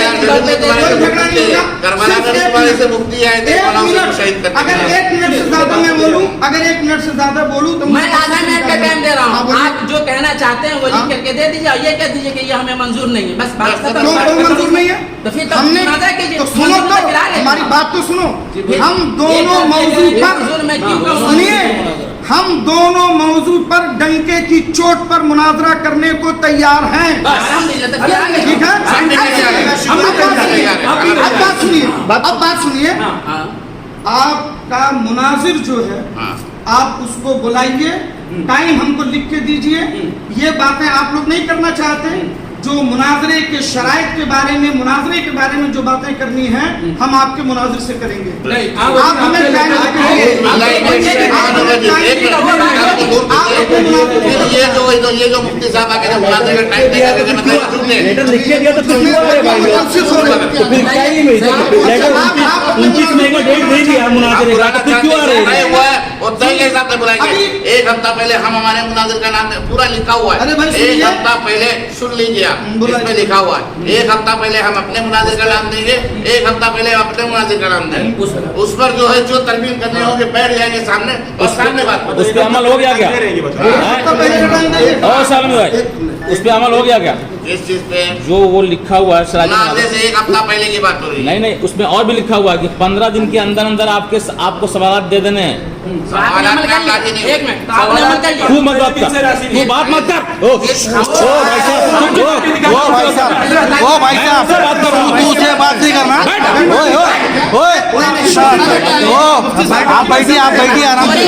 करबला तुम्हारे से मुक्ति आए थे, मौलाना को शहीद करने अगर के लिए। 1 मिनट से ज्यादा मैं बोलूं, अगर 1 मिनट से ज्यादा बोलूं तो मैं आधा मिनट का टाइम दे रहा हाँ, हूँ, बोलिए। आप जो कहना चाहते हैं वो लिख करके दे दीजिए और ये कह दीजिए कि ये हमें मंजूर नहीं है, बस बात खत्म। क्यों कोई मंजूर नहीं है? तो फिर तो हमने मुनाज़ा कीजिए, तो सुनो मंजूर तो तो फिलहाल है। हमारी बात तो सुनो, हम ये दोनों करते मौजू हैं, पर मंजूर मैं क्यों कहूँ? सुनिए, हम दोनों मौजू पर डंके की चोट पर मुनाजरा करने को तैयार हैं। अल्हम्दुलिल्लाह, तो फिर आगे। ठीक है? हम भी तैयार हैं। अब बात सुनिए, अब बात सुनिए, हाँ। आपका मुनाजिर जो है हाँ। आप उसको बुलाइए, टाइम हमको लिख के दीजिए। ये बातें आप लोग नहीं करना चाहते, जो मुनाजरे के शराइत के बारे में, मुनाजरे के बारे में जो बातें करनी है हम आपके मुनाजिर से करेंगे। नहीं, आप हमें टाइम ये जो मुफ्ती साहब आके जब मुनाज़रे का टाइम देगा कि मतलब ये झूठ है। लेटर लिख के दिया तो फिर क्यों आ रहे भाई लोग? तो फिर क्या ही में लेटर 29 मई का डेट दे दिया मुनाज़रे का, तो फिर क्यों आ रहे हैं? हुआ है और तय के हिसाब से बुलाएंगे। एक हफ्ता पहले हम हमारे मुनाजिर का नाम पूरा लिखा हुआ है। अरे भाई सुनिए। एक हफ्ता पहले सुन लीजिए आप, इसमें लिखा हुआ है। एक हफ्ता पहले हम अपने मुनाजिर का नाम देंगे, एक हफ्ता पहले अपने मुनाजिर का नाम देंगे। उस पर जो है जो तरमीम करने होंगे बैठ जाएंगे सामने और सामने बात उस पे अमल हो गया क्या? और सालम भाई उस पे अमल हो गया क्या? इस चीज पे जो वो लिखा हुआ है शराइत मुनाजिर से एक हफ्ता पहले की बात हो रही है। नहीं नहीं, उसमें और भी लिखा हुआ है कि 15 दिन के अंदर अंदर आपको सवालात दे देने हैं। आपने अमल कर लिया? एक मिनट, तो आपने अमल कर लिया? तू मत बात कर, तू बात मत कर। ओ भाई साहब, ओ भाई साहब बात कर रहा हूँ, तू से बात नहीं करना। ओए ओए आप बैठिए आराम से।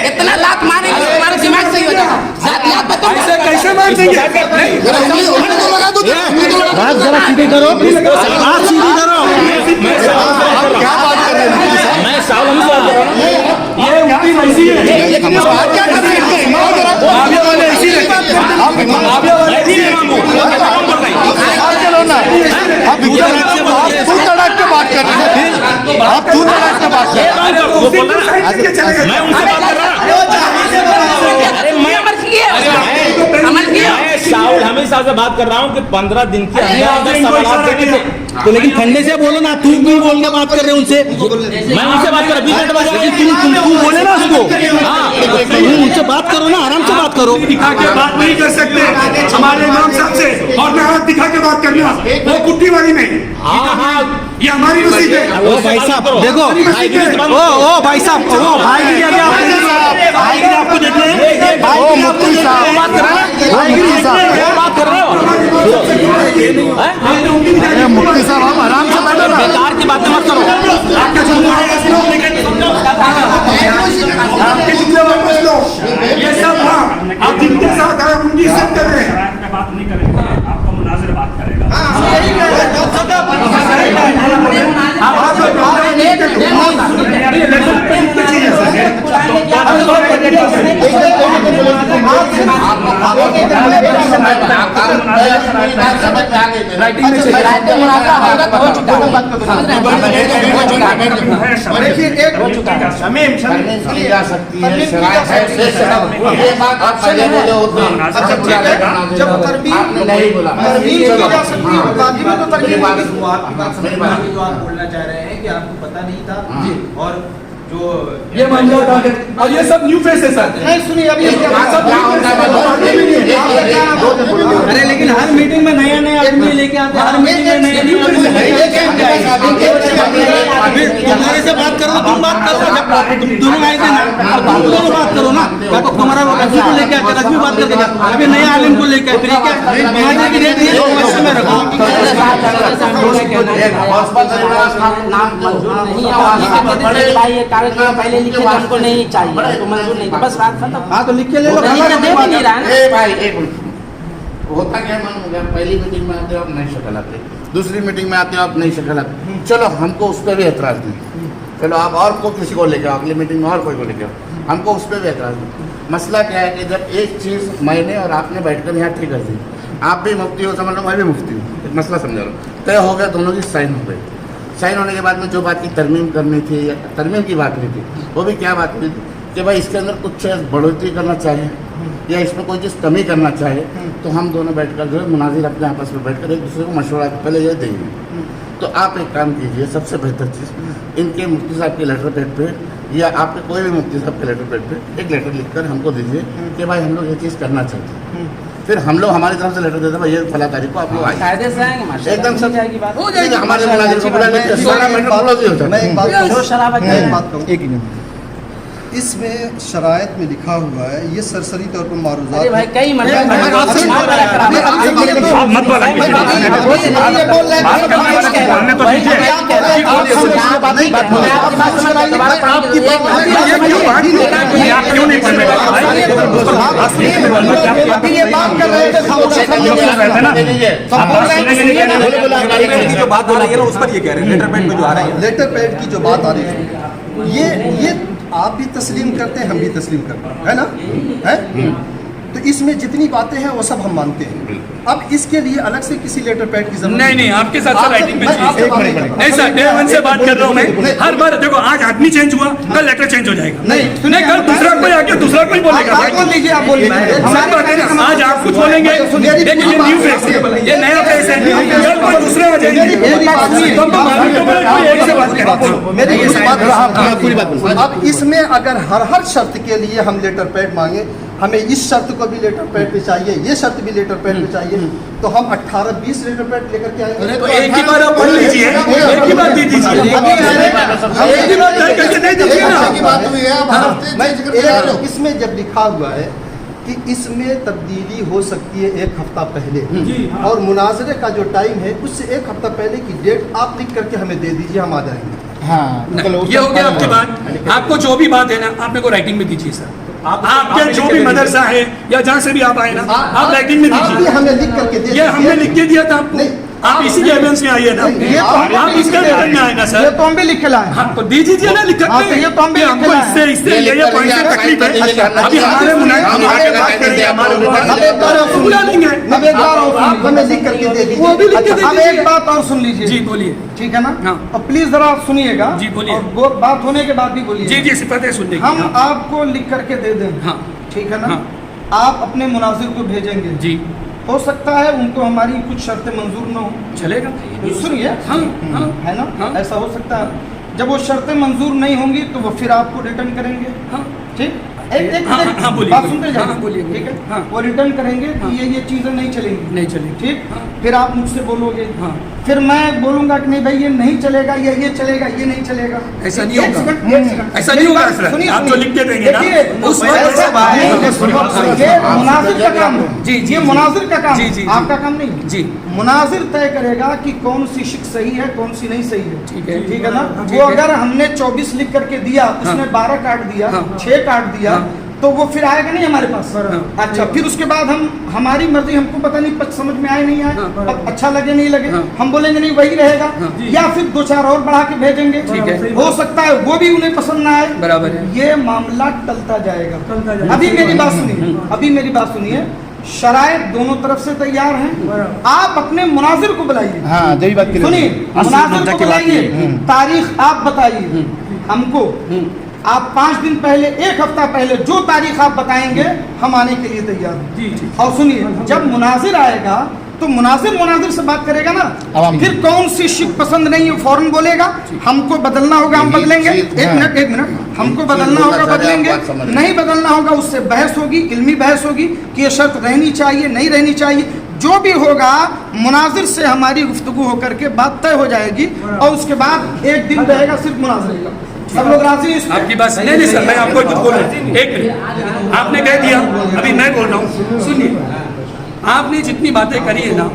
इतना लात मारेंगे तुम्हारा दिमाग सही हो जाएगा। जातियात पे तुम कैसे मार देंगे? बात जरा सीधी करो, बात सीधी करो। क्या बात कर रहे हैं? मैं साहब हम बात कर रहा हूँ। ये उल्टी वैसी है। लेकिन इस बात क्या कर रहे हैं? माफिया वाले ऐसी रहते हैं। माफिया वाले ऐसी रहते हैं। आप तू तड़ाक के बात कर रहे हैं, आप तू तड़ाक के बात कर रहे हैं। उस दिन तो साइड करके चले गए। मैं उनसे बात कर रहा हूँ। अरे मैं अमल किए, अमल किए। मैं साहुल हमेशा से बात कर रहा हूँ कि 15 दिन के अंदर अंदर सवालात देने थे। तो लेकिन ठंडे से बोलो ना, तू भी बोल के बात कर रहे हो उनसे। मैं उनसे बात कर रहा हूँ, 20 मिनट बाद तू बोले ना उसको। हाँ, तुम उनसे बात करो ना, आराम से बात करो। दिखा के बात नहीं कर सकते हमारे इमाम साहब से, और ना हाथ दिखा के बात करना वो कुट्टी वाली नहीं। हाँ हाँ, ये हमारी मस्जिद है। ओ भाई साहब देखो, हमारी मस्जिद है। ओ भाई साहब, ओ भाई की आगे आपको देखना है। ओ मुफ्ती साहब बात कर रहे हैं, बात कर रहे हो। अरे मुफ्ती साहब आप आराम से बैठो ना। बेकार की बातें मत करो। आपके जितने वापस लो, ये सब हाँ आप जिनके साथ आए उनकी इज्जत कर रहे हैं। बात नहीं करेंगे, आपका मुनाजिर बात करेगा। बोलना चाह रहे हैं कि आपको पता नहीं था और जो ये मामला उठा के और ये सब न्यू फेस है सर। नहीं सुनिए अभी सब new face है। अरे लेकिन हर मीटिंग में नया नया आदमी लेके आते हैं, हर मीटिंग में नया नया तुम्हारे से बात करो, तुम बात करो, तुम दोनों आए थे ना, तुम दोनों बात करो ना। या तो हमारा रजवी को लेके आते, रजवी बात करके अभी नया आलिम को लेके आए, फिर क्या महाजर की रेट ये समस्या में रखो। नाम मंजूर नहीं है, कागज में पहले लिखे थे हमको नहीं चाहिए, हमको मंजूर नहीं, बस बात खत्म। हाँ तो लिख के ले लो, दे भी नहीं रहा है ए भाई एक मिनट, होता क्या है मालूम है, पहली मीटिंग में आते हो आप नई शक्ल आते, दूसरी मीटिंग में आते हो आप नई शक्ल आते, चलो हमको उस पर भी एतराज नहीं, चलो आप और को किसी को लेके आओ, अगली मीटिंग में और कोई को लेके आओ, हमको उस पर भी एतराज नहीं। मसला क्या है कि जब एक चीज़ मैंने और आपने बैठकर यहाँ ठीक कर दी, आप भी मुफ्ती हो समझ लो, मैं भी मुफ्ती हूँ, एक मसला समझा लो, तय हो गया, दोनों की साइन हो गई। साइन होने के बाद में जो बात की तरमीम करनी थी या तरमीम की बात नहीं थी, वो भी क्या बात हुई कि भाई इसके अंदर कुछ बढ़ोतरी करना चाहिए या इसमें कोई चीज़ कमी करना चाहिए, तो हम दोनों बैठकर जो है मुनाजिर अपने आपस में बैठकर एक दूसरे को मशवरा पहले ये देंगे। तो आप एक काम कीजिए, सबसे बेहतर चीज़ इनके मुफ्ती साहब के लेटर पैड पे या आपके कोई भी मुफ्ती साहब के लेटर पैड पे एक लेटर लिखकर हमको दीजिए कि भाई हम लोग ये चीज़ करना चाहते हैं, फिर हम लोग हमारी तरफ से लेटर देते हैं भाई ये फला तारीख को आप लोग आइए, कायदे से आएंगे माशाल्लाह, एकदम सब जाएगी बात, हो जाएगी। हमारे मुनाजिर को बुला लेते हैं, 16 मिनट में क्लोज ही होता है। मैं एक बात शोर शराबा मैं क्या एक है? बात कहूँ, एक ही मिनट। इसमें शरायत में लिखा हुआ है ये सरसरी तौर पर मारूजात अरे भाई कई आप मत बोला क्यों नहीं पढ़ जो बात बोला गया ना उस पर ये कह रहे हैं, लेटर पैड में जो आ रहा है, लेटर पैड की जो बात आ रही है ये आप भी तस्लीम करते हैं, हम भी तस्लीम करते हैं, है ना, है? तो इसमें जितनी बातें हैं वो सब हम मानते हैं। अब इसके लिए अलग से किसी लेटर पैड की जरूरत नहीं नहीं, आपके साथ सर राइटिंग में चाहिए। नहीं सर, डे वन से बात कर रहा हूँ मैं, हर बार देखो आज आदमी चेंज हुआ, कल लेटर चेंज हो जाएगा, नहीं कल दूसरा कोई आके दूसरा कोई बोलेगा भाई। बोल लीजिए, आप बोल लीजिए। सर बात है ना, आज आप कुछ बोलेंगे, देखिए ये न्यू फेस है, ये नया फेस है, कल कोई दूसरा आ जाएंगे, तो मालूम तो पड़े कोई एक से बात करें। मेरी पूरी बात अब इसमें अगर हर शर्त के लिए हम लेटर पैड मांगे, हमें इस शर्त को भी लेटर पैड पे चाहिए, ये शर्त भी लेटर पैड पे चाहिए, तो हम 18-20 लेटर पैड लेकर के आएंगे। तो एक ही बार आप पढ़ लीजिए, एक ही बार दे दीजिए, एक ही बार तय करके दे दीजिए ना। इसमें जब लिखा हुआ है कि इसमें तब्दीली हो सकती है 1 हफ्ता पहले, और मुनाजरे का जो टाइम है उससे 1 हफ्ता पहले की डेट आप लिख करके हमें दे दीजिए, हम आ जाएंगे। ये हो गया आपकी बात। आपको जो भी बात है ना, आप मेरे को राइटिंग में दीजिए सर, आपके जो भी मदरसा है या जहाँ से भी आप आए ना, आप राइटिंग में आप भी दीजिए। हमें लिख करके दे ये हमने लिख के दिया था आपको, आप इसी के एविडेंस में आइए ना, आप इसके एविडेंस में आए ना ये सर। तो हम भी लिख के लाए। हाँ तो दे दीजिए ना, लिख हाँ, तो ये तो हम भी हमको लिख के इससे ये पॉइंट से तकलीफ है। अभी हमारे बुला लेंगे, अब एक बार और हमें लिख करके दे दीजिए। वो भी लिख के दे अब दीजिए। एक बात और सुन लीजिए। जी बोलिए। ठीक है ना? हाँ। और प्लीज जरा आप सुनिएगा। जी, बोलिए। और वो बात होने के बाद भी बोलिए। जी जी, सिफारिश सुनने की। हम आपको लिख करके दे दें। हाँ ठीक है ना? हाँ। आप अपने मुनाजिर को भेजेंगे। जी हो सकता है उनको हमारी कुछ शर्तें मंजूर न हो। चलेगा। सुनिए। हाँ हाँ है ना? हाँ। ऐसा हो सकता है। जब वो शर्तें मंजूर नहीं होंगी तो वो फिर आपको रिटर्न करेंगे। हाँ ठीक? एक हाँ, हाँ, हाँ, बोलिए, बात बोलिए। सुनते हाँ, जाइए। बोलिए, ठीक है? हाँ। वो रिटर्न करेंगे हाँ। कि ये चीजें नहीं चलेंगी। नहीं चलेगी। ठीक? हाँ। फिर आप मुझसे बोलोगे। हाँ। फिर मैं बोलूंगा कि नहीं भाई ये नहीं चलेगा, या ये चलेगा, ये नहीं चलेगा। ऐसा नहीं एक होगा। सेकंड, एक सेकंड। ऐसा नहीं मेरी होगा बात सर। सुनिए, आप जो सुनिए। लिख के देंगे ना, देखिए, उस ऐसा वक्त बात है। ये मुनाजिर का काम है। जी, जी, ये जी। मुनाजिर का काम जी, है, जी, जी। आपका काम नहीं है। जी। मुनाजिर तय करेगा कि कौन सी शिक सही है, कौन सी नहीं सही है। ठीक है। ठीक है ना? ठीक वो है। अगर हमने 24 लिख करके दिया, उसने 12 काट दिया, हाँ। 6 काट दिया, हाँ। तो वो फिर आएगा नहीं हमारे पास। हाँ। अच्छा, फिर उसके बाद हम हमारी मर्जी, हमको पता नहीं समझ में आए नहीं आए, हाँ। अब अच्छा लगे नहीं लगे, हाँ। हम बोलेंगे नहीं वही रहेगा, हाँ। या फिर 2-4 और बढ़ा के भेजेंगे। ठीक है। हो सकता है वो भी उन्हें पसंद ना आए। बराबर है। ये मामला टलता जाएगा। अभी मेरी बात सुनिए, अभी मेरी बात सुनिए। शराइत दोनों तरफ से तैयार हैं। आप अपने मुनाजिर को बुलाइए। हाँ जब बात सुनिए, मुनाजिर को बुलाइए, तारीख आप बताइए हमको। आप 5 दिन पहले, 1 हफ्ता पहले जो तारीख आप बताएंगे, हम आने के लिए तैयार हैं। और सुनिए, जब मुनाजिर आएगा तो मुनाजिर से बात करेगा ना। फिर कौन सी शिक पसंद नहीं है फौरन बोलेगा हमको बदलना होगा हम बदलेंगे। एक मिनट हमको बदलना होगा बदलेंगे, नहीं बदलना होगा उससे बहस होगी, इल्मी बहस होगी कि ये शर्त रहनी चाहिए नहीं रहनी चाहिए। जो भी होगा मुनाजिर से हमारी गुफ्तगू होकर के बात तय हो जाएगी और उसके बाद एक दिन रहेगा सिर्फ मुनाजिर का। सब लोग राजी हैं? आपकी बात नहीं सर, मैं आपको कुछ बोलूं। एक मिनट, आपने कह दिया, अभी मैं बोल रहा हूँ, सुनिए। आपने जितनी बातें करी है ना,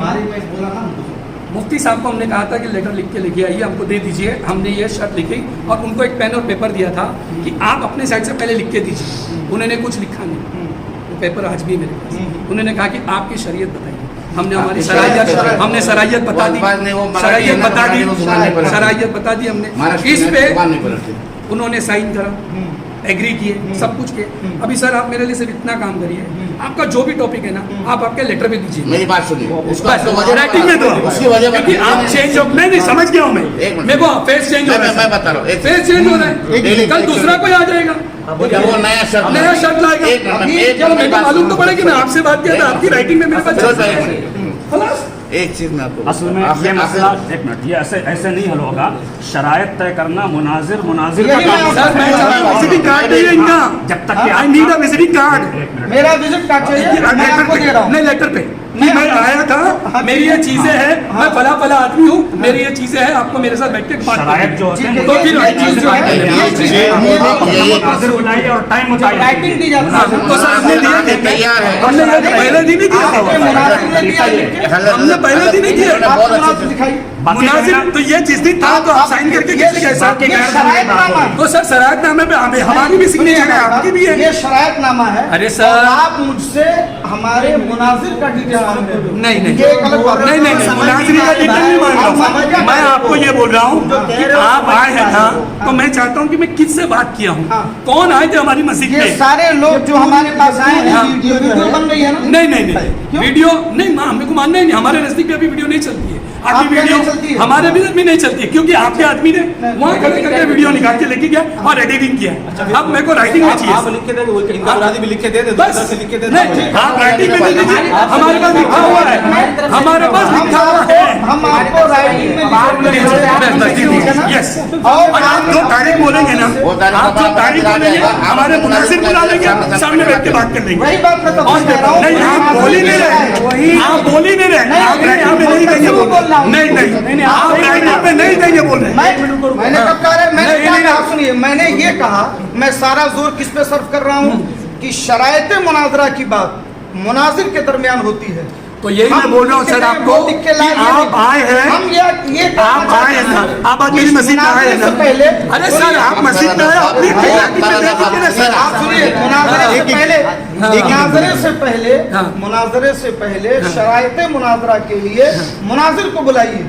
मुफ्ती साहब को हमने कहा था कि लेटर लिख के लेके आइए, हमको दे दीजिए। हमने ये शर्त लिखी और उनको एक पेन और पेपर दिया था कि आप अपने साइड से पहले लिख के दीजिए। उन्होंने कुछ लिखा नहीं, वो पेपर आज भी मेरे पास। उन्होंने कहा कि आपकी शरीयत बताइए। हमने हमारी सराहियत बता दी, सराहियत बता दी हमने। इस पे उन्होंने साइन करा, एग्री किए, सब कुछ किए। अभी सर आप मेरे लिए सिर्फ इतना काम करिए, आपका जो भी टॉपिक है ना आप आपके लेटर में दीजिए। मेरी बात सुनिए, राइटिंग में दो, उसकी वजह क्योंकि आप चेंज हो, नहीं समझ गया हूँ मैं। मेरे को फेस चेंज हो रहा है, मैं बता रहा हूँ, फेस चेंज हो रहा है, कल दूसरा कोई आ जाएगा, वो नया शर्त लाएगा। चलो मेरे को मालूम तो पड़े कि मैं आपसे बात किया था, आपकी राइटिंग में मेरे पास। एक चीज में आपको असल में ये मसला, एक मिनट, ये ऐसे नहीं हल होगा। शरायत तय करना मुनाजिर का काम। सर मैं चाहता हूं विजिटिंग कार्ड चाहिए इनका, जब तक I need a visiting card. मेरा विजिट कार्ड चाहिए, मैं आपको दे रहा हूं। नहीं लेटर पे कि मैं आया था, मेरी ये चीजें हैं, मैं फला फला आदमी हूँ, मेरी ये चीजें हैं, आपको मेरे साथ बैठ के बात शरायत जो होते हैं तो फिर मुनाजिर बुलाइए और टाइम बताइए। राइटिंग दी जाती है तो सर हमने दिया तैयार है, हमने पहले दिन ही किया, हमने पहले दिन ही किया मुनाजिर। तो ये जिस दिन था तो आप साइन करके किसी के साथ तो सर शरायतनामे पे हमारी भी सिग्नेचर है, आपकी भी है। ये शरायतनामा है। अरे सर आप मुझसे हमारे मुनाजिर का डिटेल नहीं ये एक अलग बात है। नहीं मुनाजिर का डिटेल नहीं मांग रहा हूँ, मैं आपको ये बोल रहा हूँ कि आप आए हैं ना, तो मैं चाहता हूँ कि मैं किससे बात किया हूँ, कौन आए थे हमारी मस्जिद ये में। सारे लोग जो हमारे पास आए हैं वीडियो बन रही है ना? नहीं वीडियो नहीं, हमें को मानना ही नहीं, हमारे नजदीक में अभी वीडियो नहीं चलती है। आपकी वीडियो हमारे भी नहीं चलती है, क्योंकि आपके आदमी ने वहाँ खड़े करके वीडियो निकाल के लेके गया और एडिटिंग किया। अब मेरे को राइटिंग में चाहिए, आप लिख के देंगे, इनका मुरादी भी लिख के दे दे, बस लिख के दे नहीं, आप राइटिंग में दे दीजिए, हमारे पास लिखा हुआ है, हमारे पास लिखा हुआ है। हम आपको राइटिंग में यस, और आप जो तारीख बोलेंगे ना, आप जो तारीख बोलेंगे हमारे मुनासिब बुला लेंगे, सामने बैठ के बात कर लेंगे। वही बात मैं तो कह रहा हूँ। नहीं आप बोल ही नहीं रहे, आप बोल ही नहीं रहे, आप राइटिंग में नहीं देंगे बोल रहे, नहीं आप राइटिंग में नहीं देंगे बोल रहे। मैंने कब कहा है? मैंने क्या कहा? सुनिए, मैंने ये कहा, मैं सारा जोर किस पे सर्व कर रहा हूँ कि शरायत मुनाजरा की बात मुनाजिर के दरमियान होती है। तो यही मैं बोल रहा हूँ सर आपको कि आप आए हैं, हम ये आप आए हैं ना, आप आज मेरी मस्जिद में आए हैं ना। पहले अरे सर आप मस्जिद में आए, अपनी आप सुनिए, मुनाजरे से पहले शरायत मुनाजरा के लिए मुनाजिर को बुलाइए।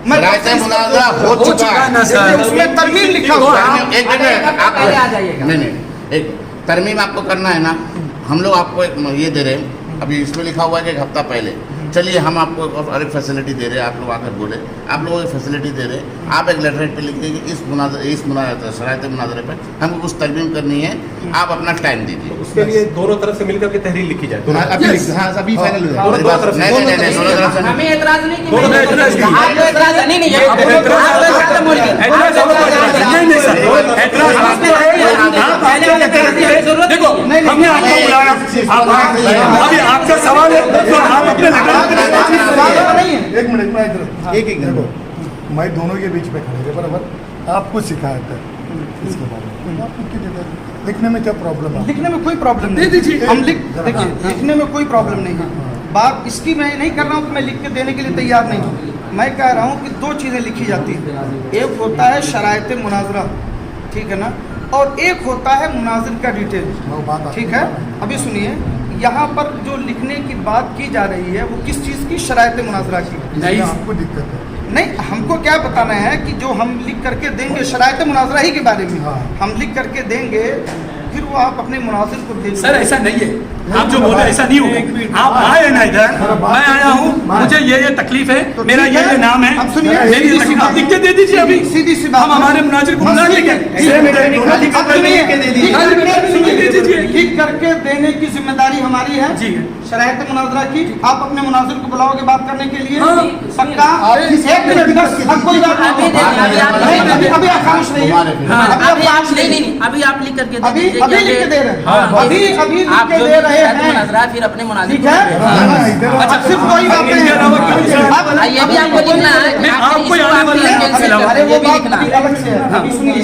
मुनाजरा हो चुका है ना सर, उसमें तरमीम लिखा हुआ है। एक नहीं, एक तरमीम आपको करना है ना, हम लोग आपको एक ये दे रहे हैं, अभी इसमें लिखा हुआ है कि एक हफ्ता पहले। चलिए हम आपको और एक फैसिलिटी दे रहे हैं, आप लोग आकर बोले, आप लोगों को फैसिलिटी दे रहे हैं, आप एक लेटर पे लिखिए कि इस शरायत मुनाजरे पर हमको कुछ तरमीम करनी है, आप अपना टाइम दीजिए। उसके लिए दोनों तरफ से मिलकर के तहरीर लिखी जाए। अभी फाइनल हो नहीं दोनों तरफ से हमें एतराज नहीं कि दोनों में एतराज नहीं। आपको एतराज नहीं नहीं है, आपको एतराज आपको एतराज बोल के नहीं सर, देखो हमने आपको बुलाया, अभी आपका सवाल है तो आप अपने एक मिनट में एक देखो, मैं दोनों के बीच में खड़े थे बराबर। आपको शिकायत है इसके बारे में, आप लिख के दे दें। लिखने में क्या प्रॉब्लम है? लिखने में कोई प्रॉब्लम नहीं, दीजिए। हम देखिए लिखने में कोई प्रॉब्लम नहीं है। बात इसकी मैं नहीं कर रहा हूँ कि मैं लिख के देने के लिए तैयार नहीं हूँ। मैं कह रहा हूँ कि दो चीज़ें लिखी जाती हैं, एक होता है शरायत मुनाजरा, ठीक है ना, और एक होता है मुनाजिर का डिटेल, ठीक है। अभी सुनिए, यहाँ पर जो लिखने की बात की जा रही है वो किस चीज़ की? शरायत मुनाजरा की। नहीं आपको दिक्कत है? नहीं, हमको क्या बताना है कि जो हम लिख करके देंगे शरायत मुनाजरा ही के बारे में हम लिख करके देंगे, फिर वो आप अपने मुनाजिर को भेज। सर ऐसा नहीं है, आप जो बोले ऐसा नहीं होगा। आप आए ना इधर, मैं आया हूँ, मुझे ये तकलीफ है, मेरा ये नाम है, अब सुनिए, मेरी तकलीफ आप लिख के दे दीजिए। अभी सीधी सी बात, हम हमारे मुनाजिर को बुला लेंगे, लिख करके देने की जिम्मेदारी हमारी है जी शरायत मुनाजरा की। आप अपने मुनाजिर को बुलाओगे बात करने के लिए? हाँ। पक्का? एक मिनट बस, अब कोई बात नहीं, अभी आप खामोश रहिए। अभी आप नहीं अभी आप लिख करके अभी अभी लिख के दे रहे हैं, अभी अभी लिख के दे रहे हैं, फिर अपने मुनाजिर ठीक है? अच्छा, सिर्फ कोई बात नहीं है, ये भी आपको लिखना है, आपको आने वाले अरे वो बात अभी अलग से है, अभी सुनिए।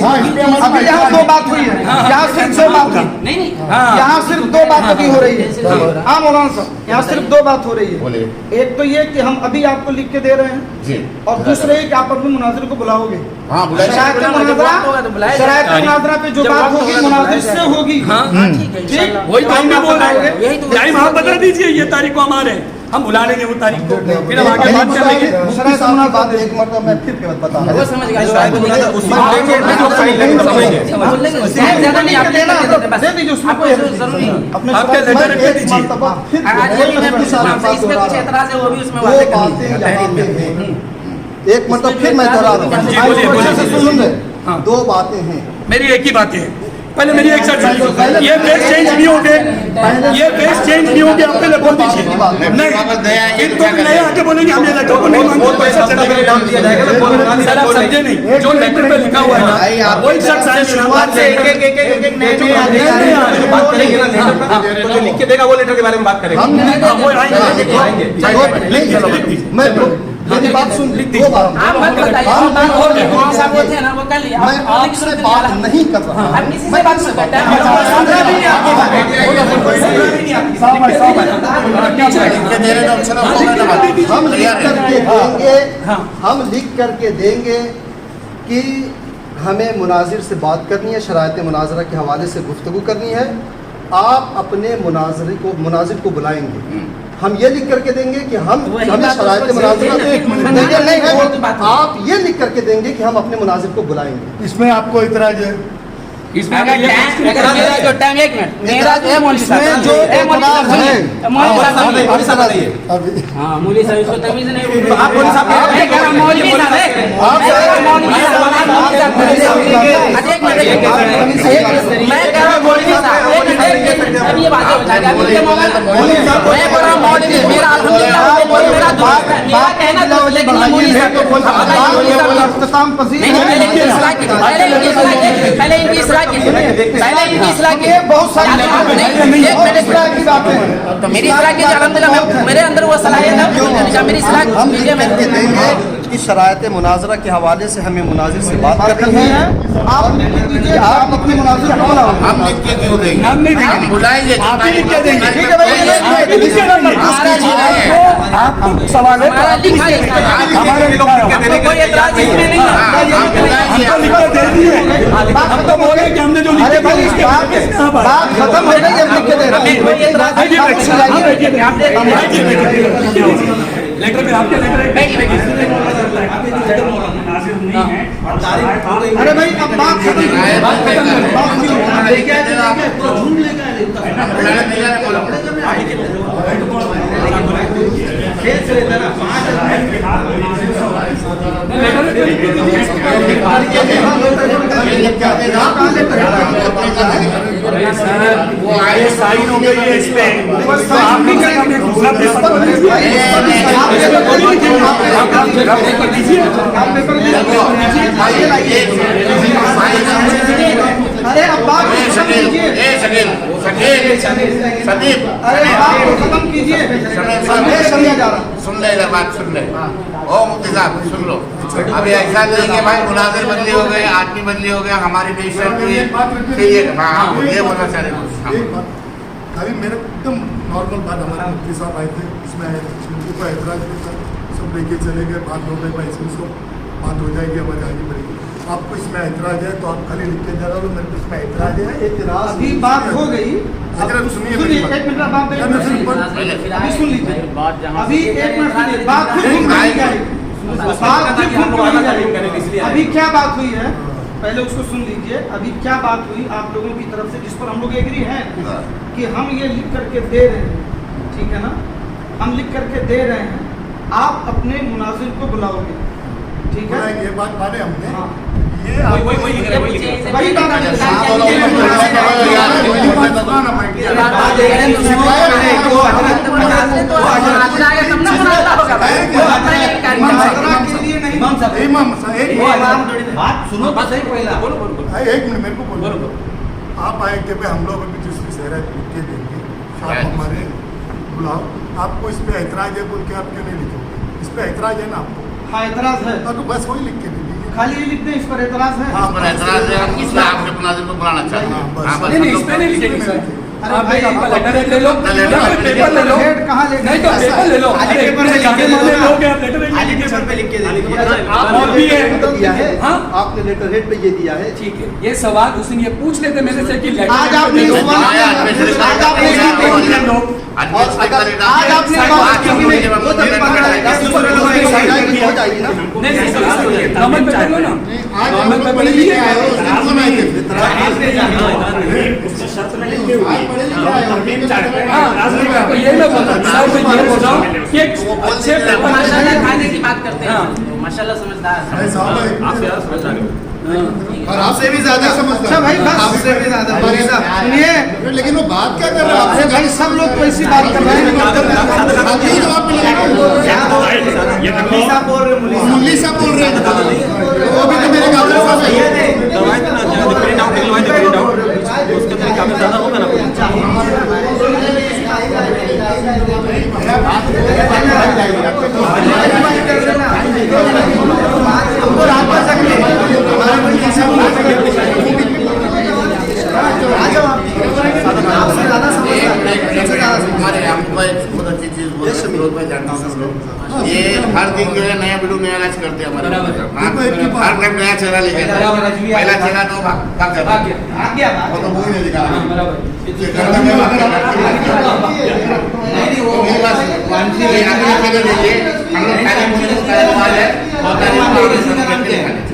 अभी यहाँ दो बात हुई है, यहाँ सिर्फ दो बात हुई, नहीं यहाँ सिर्फ दो बात अभी हो रही है। हाँ मौलाना साहब, यहाँ सिर्फ दो बात हो रही है। बोलिए। एक तो ये कि हम अभी आपको लिख के दे रहे हैं, जी। और दूसरे कि आप अपने मुनाजिर को बुलाओगे। हाँ, बुलाइए। शरायत मुनाजरा पे जो बात होगी मुनाजिर से होगी। ठीक, वही तो हम भी बोल रहे हैं, टाइम आप बता दीजिए, ये तारीख को हमारे हम बुला लेंगे वो तारीख को, फिर हम आगे बात कर लेंगे। मुफ्ती साहब की बात एक मरतबा मैं फिर बता रहा हूं। वो समझ गया, ज्यादा नहीं आप देना, दे दीजिए उसमें, आपको जरूरी है। अपने आपके शरायत लेटर पे एक दीजिए। मरतबा फिर आज ये भी मैं पूछ रहा हूं, इसमें कुछ एतराज है वो भी उसमें दो बातें बातें करनी यहाँ पे हैं। एक मतलब फिर मैं दोहरा रहा जी, बोलिए, हूँ, अच्छे से सुन हाँ। ले। दो बातें हैं। मेरी एक ही बात है, पहले मेरी एक शर्त है, ये फेस चेंज नहीं होंगे, ये फेस चेंज नहीं होंगे, आप पहले बोल दीजिए। नहीं, इन तो नए आके बोलेंगे हम ये लेटर को नहीं मांगते, पैसा चलेगा। सर आप समझे नहीं, जो लेटर पे लिखा हुआ है ना वही शख्स जो लिख के देगा वो लेटर के बारे में बात करेंगे। मैं मेरी बात सुन, दो बात आप मत बताइए, और साहब वो थे ना वो कर लिया, मैं आपसे बात नहीं कर रहा हूं। आप किसी से बात मत करते हैं। हम लिख करके देंगे, हम लिख करके देंगे कि हमें मुनाजिर से बात करनी है, शरायत मुनाजरा के हवाले से गुफ्तगू करनी है। आप अपने मुनाजिर को बुलाएंगे, हम ये लिख करके देंगे कि हमें शरायत मुनाजरा नहीं, आप ये लिख करके देंगे कि हम अपने मुनाजिर को बुलाएंगे। इसमें आपको इतराज है? इसमें अगर मेरा जो टाइम, एक मिनट, मेरा जो है मौलवी साहब, इसमें जो एतराज है, मौलवी साहब, अभी हाँ मौलवी साहब इसको तमीज नहीं, आप मौलवी साहब मैं कह रहा हूं मौलवी साहब है, मौलवी साहब, एक मिनट, मैं कह रहा हूं मौलवी साहब, अब ये बातें बता दिया, अभी मैं बोल रहा हूं मौलवी, मेरा अल्हम्दुलिल्लाह मेरा दोस्त है, मेरा कहना तो लेकिन मौलवी साहब को इख्तिताम पसीर नहीं, पहले इनकी इस्लाह कीजिए, पहले इनकी इस्लाह कीजिए, बहुत सारी तो मेरी इस्लाह कीजिए, अल्हम्दुलिल्लाह मेरे अंदर वो सलाहियत है, मेरी इस्लाह हम कीजिए। लिख के देंगे कि शरायत मुनाजरा के हवाले से हमें मुनाजिर से बात करनी है। आप लिख के दीजिए, आप अपने मुनाजिर को बुलाओ। हम लिख के क्यों देंगे? हम नहीं देंगे, बुलाएंगे, आप ही लिख के देंगे। ठीक है भाई, आप सवाल है हमारा लिखा है, हमारे कोई एतराज इसमें नहीं है। हमको लिख के दे दिए, हम तो बोले कि हमने जो लिख अरे के भाई, दिया उसके बात खत्म हो गई, अब लिख के दे रहे हैं। लेटर में आपके लेटर अरे भाई, अब बात खत्म, वो आए साइन हो गई है इस पे, तो आप नहीं करेंगे, हमें दूसरा पेपर अरे अब बात खत्म कीजिए, अरे बात को खत्म कीजिए, संदेश समझा जा रहा। सुन ले इधर बात सुन ले। ओ मुफ्ती साहब सुन लो, अभी ऐसा नहीं कि भाई मुनाजिर बदली हो गए, आदमी बदली हो गया, हमारी नई शर्त हुई, ये बोलना चाह रहे एक बात खाली मेरे एकदम नॉर्मल बात, हमारे मुफ्ती साहब आए थे, इसमें उनको कोई एतराज नहीं था, सब लेके चले गए, बात हो गई भाई, इसमें सब बात हो जाएगी, हमारी आगे बढ़ेगी। आपको इसमें एतराज है तो आप खाली लिख के जा रहे हो, मेरे को इसमें एतराज है। एतराज अभी बात हो गई, अगर सुनिए सुनिए, एक मिनट बात अभी सुन लीजिए, अभी एक मिनट सुनिए, बात फिर घूम के नहीं जाएगी, बात फिर घूम के नहीं जाएगी। अभी क्या बात हुई है, पहले उसको सुन लीजिए। अभी क्या बात हुई आप लोगों की तरफ से, जिस पर हम लोग एग्री हैं कि हम ये लिख करके दे रहे हैं, ठीक है ना, हम लिख करके दे रहे हैं, आप अपने मुनाजिर को बुलाओगे, ठीक है? ये बात माने हमने, हाँ। ये वही बात बात सुनो बस एक पहला एक मिनट मेरे को बोलो आप आए कि भाई हम लोग अभी जिसकी शहर लिख के देंगे आप हमारे बुलाओ आपको इस पे ऐतराज है बोल के आप क्यों नहीं लिखोगे इस पे ऐतराज है ना आपको हाँ एतराज है तो बस वही लिख के दे दीजिए खाली ये लिख दें इस पर एतराज है इस पर ऐतराज है हम इसलिए आपके मुनाजिर को बुलाना चाहते हैं हाँ, बस नहीं नहीं इस पे नहीं लिखेंगे सर आप एक आपका लेटर ले लो लेटर या फिर पेपर ले लो हेड कहाँ ले नहीं तो पेपर ले लो आगे अरे पेपर में जाने लिख के वाले दे दो लोग हैं, आप लेटर आगे पेपर पे लिख के दे दीजिए आप और भी है दिया है हाँ आपने लेटर हेड पे ये दिया है ठीक है ये सवाल उस दिन ये पूछ लेते मेरे से कि लेटर आज आपने ले लो। इस सवाल आज आपने आज आपने हो जाएगी ना नहीं नॉर्मल पेपर लो ना नॉर्मल पेपर ले लीजिए हाँ तो ये मैं बोल रहा हूँ सर मैं ये बोल रहा हूँ कि एक अच्छे पेपर माशाल्लाह खाने की बात करते हैं माशाल्लाह समझदार और आपसे भी ज्यादा समझदार अच्छा भाई बस आपसे भी ज्यादा भाई साहब सुनिए लेकिन वो बात क्या कर रहे हैं अरे भाई सब लोग तो ऐसी बात कर रहे हैं आपके जवाब ये देखो साहब बोल रहे हैं मुरली साहब बोल रहे हैं वो भी तो मेरे गाँव में साहब है उसके तरीका में ज्यादा होगा ना हमको रात कर सकते हैं हमारे मुल्की साहब आ जाओ आपसे ज्यादा समझदार हमारे यहाँ पर बहुत अच्छी चीज बोलते हैं लोग मैं जानता हूँ सब लोग ये हर दिन जो है नया वीडियो नया राज करते हैं हमारे हर टाइम नया चेहरा लेके आता है। पहला चेहरा तो भाग जाता है आ गया वो तो वही नहीं दिखा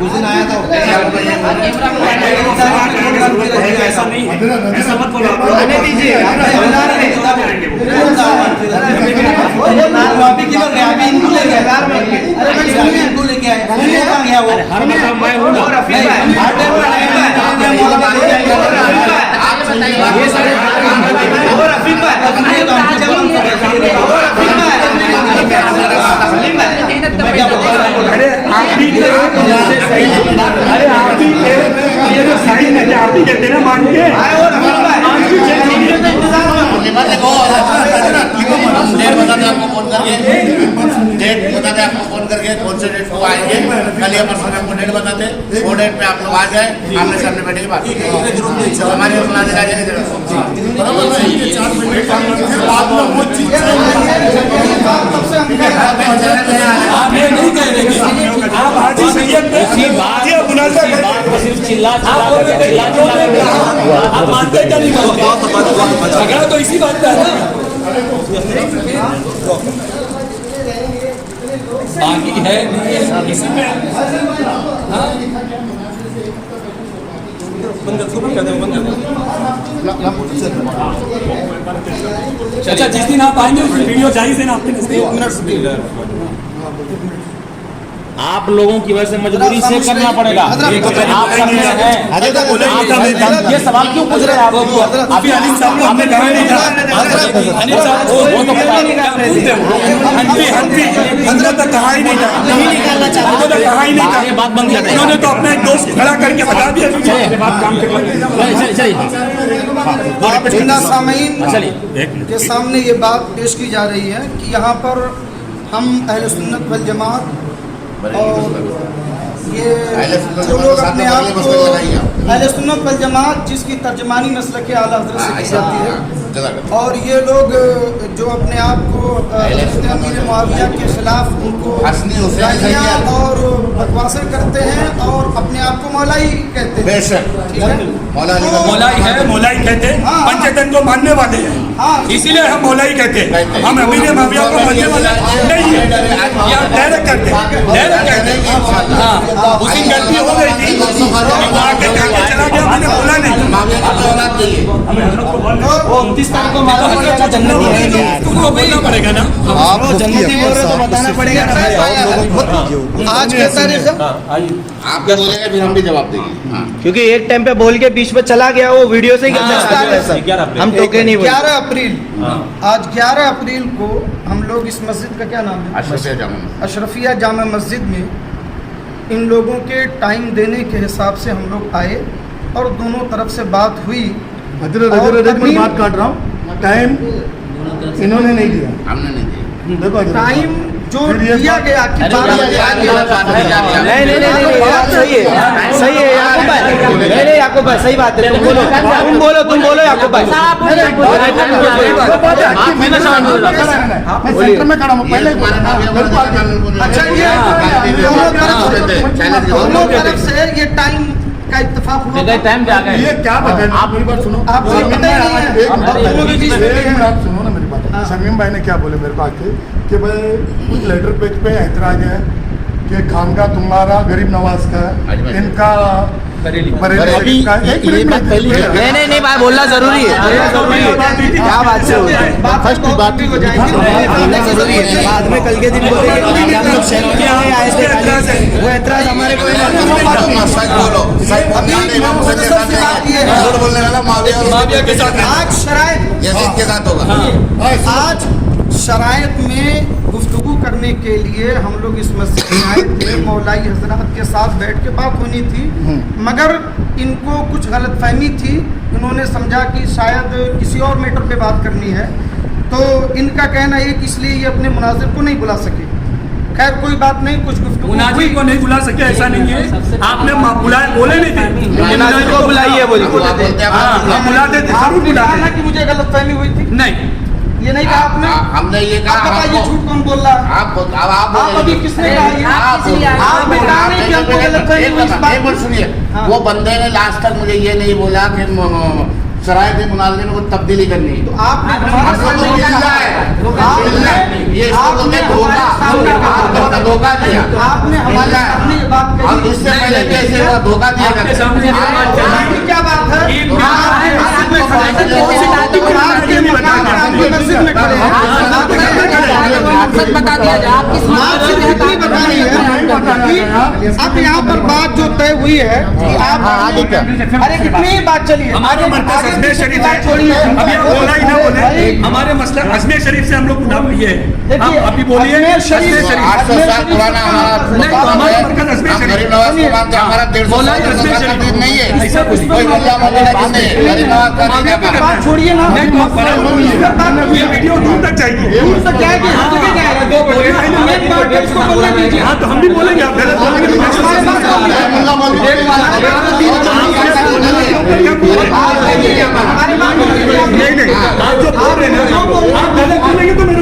उस दिन आया था ऐसा नहीं है ऐसा मत बोलो आने दीजिए हर मतलब मैं हूँ ना अरे आप भी अरे आप भी ये जो साइन है आप ही कहते ना मान के डेट बताते आपको फोन करके कौन से डेट को आएंगे कल या परसों में आपको डेट बताते वो डेट पे आप लोग आ जाए आमने सामने बैठे के बात हमारे मुनाजिर आ जाएंगे आप ये नहीं कह रहे कि आप आज ही सैयद पे सिर्फ चिल्ला आप मानते क्या नहीं मानते झगड़ा तो इसी बात का है ना बाकी है नहीं है किसी में हाँ अच्छा जिस दिन आप आएंगे उस वीडियो जाहिर से ना आपके नजदीक आप लोगों की वजह से मजबूरी से करना पड़ेगा आप करते हैं ये सवाल क्यों पूछ रहे हैं आप अभी अनिल साहब को हमने कहा नहीं था अनिल साहब वो तो हंफी हजरत तक कहा ही नहीं था उनको तो कहा ही नहीं था ये बात बंद कर उन्होंने तो अपना एक दोस्त खड़ा करके बता दिया बात काम जिन्ना सामीन चलिए के सामने ये बात पेश की जा रही है कि यहाँ पर हम अहले सुन्नत वल जमात और ये जो लोग अपने आप को अहले सुन्नत वल जमात जिसकी तर्जमानी मसलक आला हज़रत से की जाती है और ये लोग जो अपने आप को अमीर मुआविया के खिलाफ उनको गालियाँ और बकवासें करते हैं और अपने आप को मौलाई कहते हैं ठीक है मौलाई है मौलाई कहते हैं पंचतन को मानने वाले हैं इसीलिए हम मौलाई कहते हैं हम अमीर मुआविया को मानने वाले नहीं है या डायरेक्ट कहते हैं हाँ उसी गलती हो गई थी वो आगे चला गया मैंने बोला नहीं 29 तारीख को मालूम पड़ेगा जन्नती है, तुमको बोलना पड़ेगा ना। आप जन्नती बोल रहे हो तो बताना पड़ेगा ना भाई। आज के तारीख आप क्या बोलेंगे फिर हम भी जवाब देंगे। हाँ। क्योंकि एक टाइम पे बोल के बीच में चला गया, वो वीडियो से ही हम टोके नहीं बोले। 11 अप्रैल, आज 11 अप्रैल को हम लोग इस मस्जिद का क्या नाम है, अशरफिया जामा मस्जिद में इन लोगों के टाइम देने के हिसाब से हम लोग आए और दोनों तरफ से बात हुई। मैं बात काट रहा हूँ, टाइम इन्होंने नहीं दिया, हमने नहीं दिया। देखो टाइम जो दिया गया कि 12 बजे नहीं बात सही है, सही है याकूब भाई, नहीं याकूब भाई सही बात है, तुम बोलो याकूब भाई। मैं सेंटर में खड़ा हूँ, पहले अच्छा ये दोनों तरफ से ये टाइम का इत्तेफाक हुआ। टाइम क्या गया? ये क्या बता, आप मेरी बात सुनो, आप सुनो ना मेरी बात। शमीम भाई ने क्या बोले मेरे को आके कि भाई कुछ लेटर पेज पे ऐतराज है कि खानका तुम्हारा गरीब नवाज का है, इनका बरेली का। एक मिनट नहीं भाई बोलना जरूरी है, क्या बात से फर्स्ट बात भी हो जाएगी, जरूरी है। बाद में कल के दिन बोलेंगे हम लोग शहर के आए ऐसे वो ऐतराज हमारे को बोलने वाला माविया के साथ आज शरायत यजीद के साथ होगा। आज शरायत में गुफ्तगू करने के लिए हम लोग इस मस्जिद में आए थे, मौलाई हजरत के साथ बैठ के बात होनी थी, मगर इनको कुछ गलतफहमी थी, इन्होंने समझा कि शायद किसी और मैटर पे बात करनी है, तो इनका कहना है कि इसलिए ये अपने मुनाजिर को नहीं बुला सके। खैर कोई बात नहीं, कुछ गुफ्तगू मुनाजिर को नहीं बुला सके ऐसा नहीं है, आपने बुलाए बोले नहीं थे मुनाजिर को बुलाइए, बोलिए बुलाते थे, जरूर बुलाते कि मुझे गलतफहमी हुई थी, नहीं ये नहीं कहा आपने। हमने ये कहा, आप बताइए झूठ कौन बोल रहा है? आप अभी किसने कहा ये? आपने कहा नहीं कि हमको गलतफहमी हुई इस बात एक मिनट सुनिए, हाँ। वो बंदे ने लास्ट तक मुझे ये नहीं बोला कि शरायत मुनाज़रे में कुछ तब्दीली करनी है, तो आपने धोखा दिया, आपने हमारे सामने ये बात कही। और इससे पहले कैसे हुआ धोखा दिया आपके सामने क्या बात है? बता दिया जाए आप किस इतनी बतानी है। अब यहाँ पर बात जो तय हुई है कि आप अरे कितनी बात चली है, हमारे मरकज अजमेर शरीफ है, अभी आप बोला ही ना बोले, हमारे मसला अजमेर शरीफ से हम लोग गुलाम ये है, आप अभी बोलिए अजमेर शरीफ 800 साल पुराना हमारा मरकज अजमेर शरीफ गरीब नवाज का नाम था, हमारा 150 साल का दिन नहीं है, ऐसा कुछ कोई मुल्ला मौलवी नहीं है, गरीब नवाज का नहीं है। बात छोड़िए ना, ये वीडियो दूर तक चाहिए, दूर तक क्या है कि हम तक क्या है? एक बार इसको बोलने दीजिए। हाँ तो हम भी बोलेंगे, आप गलत बोलेंगे तो मैं हमारे पास कौन है? मुल्ला मौलवी हमारे बात नहीं नहीं, आप जो बोल रहे हैं ना, आप गलत बोलेंगे तो मेरे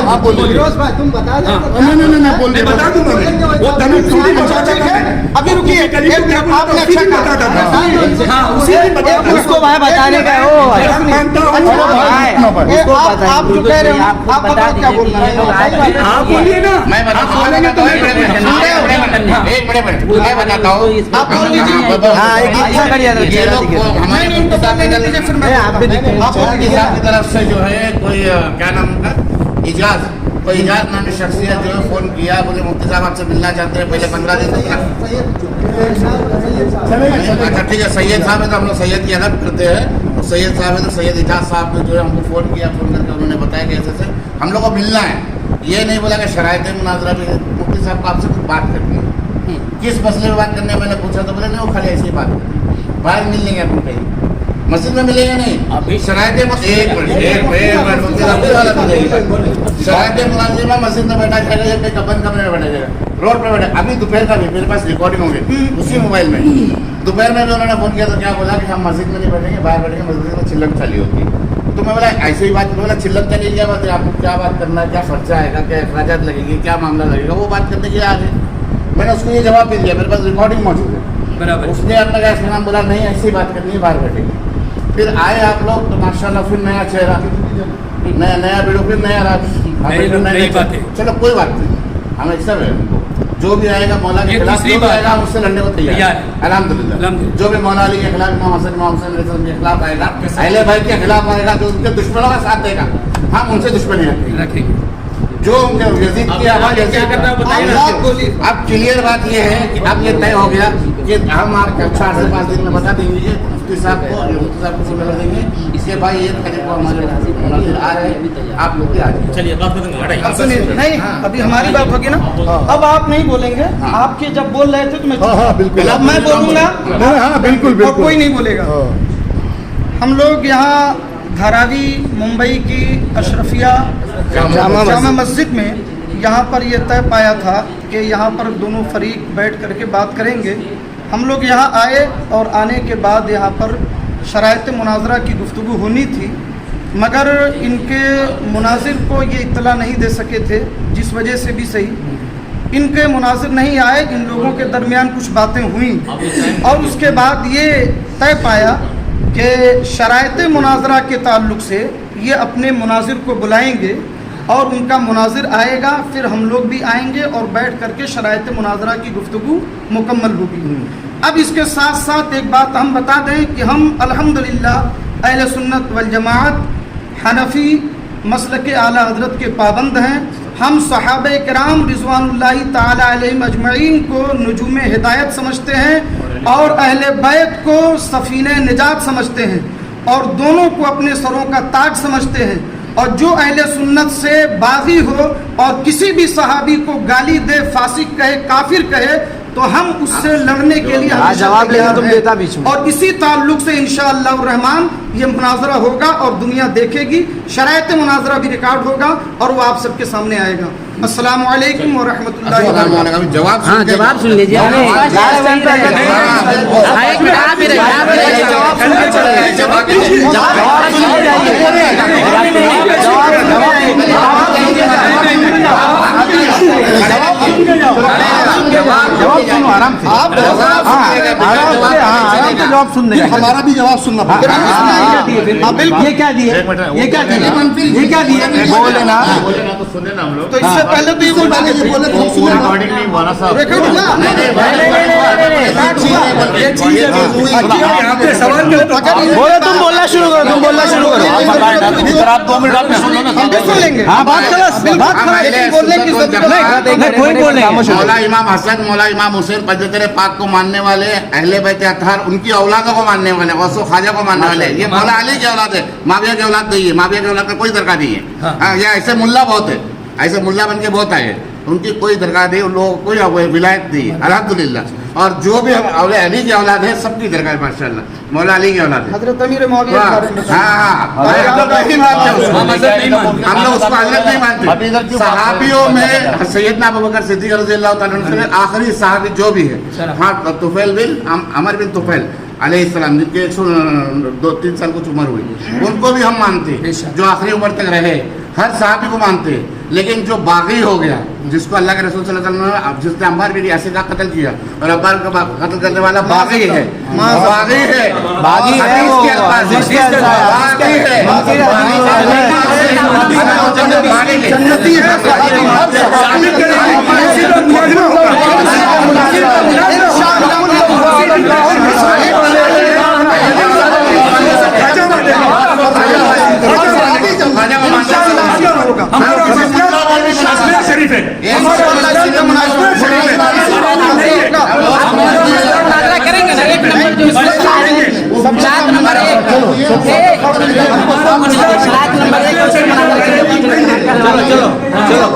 आप बोलिए, तुम बता दो। नहीं बोल मैं बता दूंगा, वो धनुष थोड़ी बताता था, अभी रुकिए, आपने अच्छा बताता था, हाँ उसी दिन बताता उसको भाई बताने का है, था, मानता हूँ। आप जो कह रहे हो आप बताओ क्या बोल रहे हैं? आप बोलिए ना, मैं आप बोलेंगे तो मैं मैं बताता हूँ, आप बोल दीजिए। हाँ एक अच्छा कर दिया ये लोग हमारे नहीं, तो बोलने दीजिए, फिर मैं आप भी दिखते हैं। आप बोल मुफ्ती दीजिए। साहब की तरफ से जो है कोई क्या नाम का कोई इजाज नामी शख्सियत जो है फ़ोन किया, बोले मुफ्ती साहब आपसे मिलना चाहते हैं, पहले 15 दिन तक। अच्छा ठीक है, सैयद साहब है तो हम लोग सैयद की अदब करते हैं, और सैयद साहब है तो सैयद इजाज साहब ने जो है हमको फ़ोन किया, फ़ोन करके उन्होंने बताया कि ऐसे से हम लोग को मिलना है, ये नहीं बोला कि शरायत मुनाजरा भी मुफ्ती साहब को आपसे कुछ बात करनी है। किस मसले में बात करने मैंने पूछा तो बोले नहीं वो खाली ऐसी ही बात करनी, बाहर मिल लेंगे अपन कहीं, मस्जिद में मिलेंगे नहीं। अभी शरायत एक मिनट शरायत मुनाजिर में मस्जिद में बैठा जाएगा, बंद कमरे में बैठा जाएगा, रोड पे बैठा। अभी दोपहर का भी मेरे पास रिकॉर्डिंग होंगे उसी मोबाइल में, दोपहर में भी उन्होंने फोन किया तो क्या बोला कि हम मस्जिद में नहीं बैठेंगे, बाहर बैठेंगे, मस्जिद में चिल्लम चाली होती है। तो मैं बोला ऐसे ही बात, बोला चिल्लम चाली क्या बात है, आपको क्या बात करना है, क्या खर्चा आएगा, क्या अखराजात लगेगी, क्या मामला लगेगा, वो बात करने के लिए आगे मैंने उसको ये जवाब दे दिया, मेरे पास रिकॉर्डिंग मौजूद है बराबर। उसने अपना क्या नाम बोला नहीं ऐसी ही बात करनी है, बाहर बैठेंगे। फिर आए आप लोग तो माशाल्लाह फिर नया चेहरा, नया वीडियो, फिर नया राज, चलो कोई बात नहीं, हम ऐसा है उनको जो भी आएगा मौला के ये खिलाफ तीसरी जो भी बात आएगा उससे लड़ने को तैयार तैयार है है। अल्हम्दुलिल्लाह। अल्हम्दुलिल्लाह। जो भी मौला अली के खिलाफ इमाम हुसैन के खिलाफ आएगा, अहले बैत के खिलाफ आएगा, जो उनके दुश्मनों का साथ देगा, हम उनसे दुश्मनी रखेंगे। रखेंगे। जो उनके यजीद की आवाज क्या करना बताइए। अब क्लियर बात ये है कि अब ये तय हो गया कि हम आपको 4 से 5 दिन में बता देंगे मुफ्ती साहब को समझा देंगे इसके भाई ये करीब को हमारे मुनाजिर आ रहे हैं, आप लोग भी आ जाइए। चलिए बात करेंगे। अब सुनिए, नहीं अभी हमारी बात होगी ना, अब आप नहीं बोलेंगे, आपके जब बोल रहे थे तो मैं बिल्कुल। अब मैं बोलूंगा हाँ बिल्कुल और कोई नहीं बोलेगा। हम लोग यहाँ धारावी मुंबई की अशरफिया जामा मस्जिद में यहाँ पर ये तय पाया था कि यहाँ पर दोनों फरीक बैठ करके बात करेंगे। हम लोग यहाँ आए और आने के बाद यहाँ पर शराइत मुनाजरा की गुफ्तगू होनी थी, मगर इनके मुनाजिर को ये इत्तला नहीं दे सके थे, जिस वजह से भी सही इनके मुनाजिर नहीं आए। इन लोगों के दरमियान कुछ बातें हुई और उसके बाद ये तय पाया कि शराइत मुनाजरा के ताल्लुक से ये अपने मुनाजिर को बुलाएंगे और उनका मुनाजिर आएगा, फिर हम लोग भी आएंगे और बैठ करके शराइत मुनाजरा की गुफ्तगू मुकम्मल होगी। अब इसके साथ साथ एक बात हम बता दें कि हम अल्हम्दुलिल्लाह अहले सुन्नत वल जमाअत हनफी मसलक आला हज़रत के पाबंद हैं। हम सहाबे किराम रिज़वानुल्लाहि ताला अलैहिम अजमईन को नुजूम हिदायत समझते हैं और अहले बैत को सफ़ीने निजात समझते हैं और दोनों को अपने सरों का ताज समझते हैं। और जो अहले सुन्नत से बागी हो और किसी भी सहाबी को गाली दे, फासिक कहे, काफिर कहे, तो हम उससे लड़ने के लिए जवाब लेना तुम देता बीच में। और इसी ताल्लुक से इंशाअल्लाह रहमान ये मुनाजरा होगा और दुनिया देखेगी, शरायत मुनाजरा भी रिकॉर्ड होगा और वो आप सबके सामने आएगा। अस्सलाम वालेकुम व रहमतुल्लाहि व बरकातहू। जवाब सुन लीजिए। जवाब सुन रहे हैं, हमारा भी जवाब सुनना पड़ेगा। ये क्या दिए, ये क्या दिए, ये क्या दिए, बोले ना तो सुने ना हम लोग। तो इससे पहले तो ये बोल पहले ये बोले तो हम सुने ना। रिकॉर्डिंग नहीं हुआ ना साहब। रिकॉर्ड हुआ? बोलो, तुम बोलना शुरू करो, तुम बोलना शुरू करो। आप 2 मिनट आपने सुन लो ना। हम भी सुन लेंगे। हाँ बात करो, बात करो, बोलने की जरूरत नहीं कोई बोलने मौला इमाम हसन, मौला इमाम हुसैन पजतर पाक को मानने वाले, अहले बैत अतहर उनकी औलादों को मानने वाले, गौसो ख्वाजा को मानने वाले, ये मौला अली की औलाद है, माविया की औलाद नहीं है। माविया की औलाद का कोई दरकार नहीं है। हाँ, या ऐसे मुल्ला बहुत है, ऐसे मुल्ला बन के बहुत आए, उनकी कोई दरकार नहीं, उन लोगों को कोई विलायत नहीं है अल्हम्दुलिल्लाह। और जो भी हम अली की औलाद है सबकी दरकार है माशाअल्लाह, मौला अली की औलाद है। हजरत अमीर मुआविया के बारे में हाँ, नहीं मानते उसको, हम लोग उसको हजरत नहीं मानते। सहाबियों में सैयदना अबू बकर सिद्दीक रज़ियल्लाहु ताला अन्हु से आखिरी सहाबी जो भी है, हाँ तुफैल बिन अमर बिन तुफैल अलैहिस्सलाम, जिनके 102-3 साल कुछ उम्र हुई, उनको भी हम मानते हैं, जो आखिरी उम्र तक रहे, हर सहाबी को मानते हैं। लेकिन जो बागी हो गया, जिसको अल्लाह के रसूल सल्लल्लाहु अलैहि वसल्लम ने, जिसने अम्मार बिन यासिर का कत्ल किया और अब्बार का कत्ल करने वाला बागी है, बागी है, बागी है, जन्नती है। शरीफ है करेंगे ना, एक नंबर जो शरात नंबर 1 शरात नंबर 1 चलो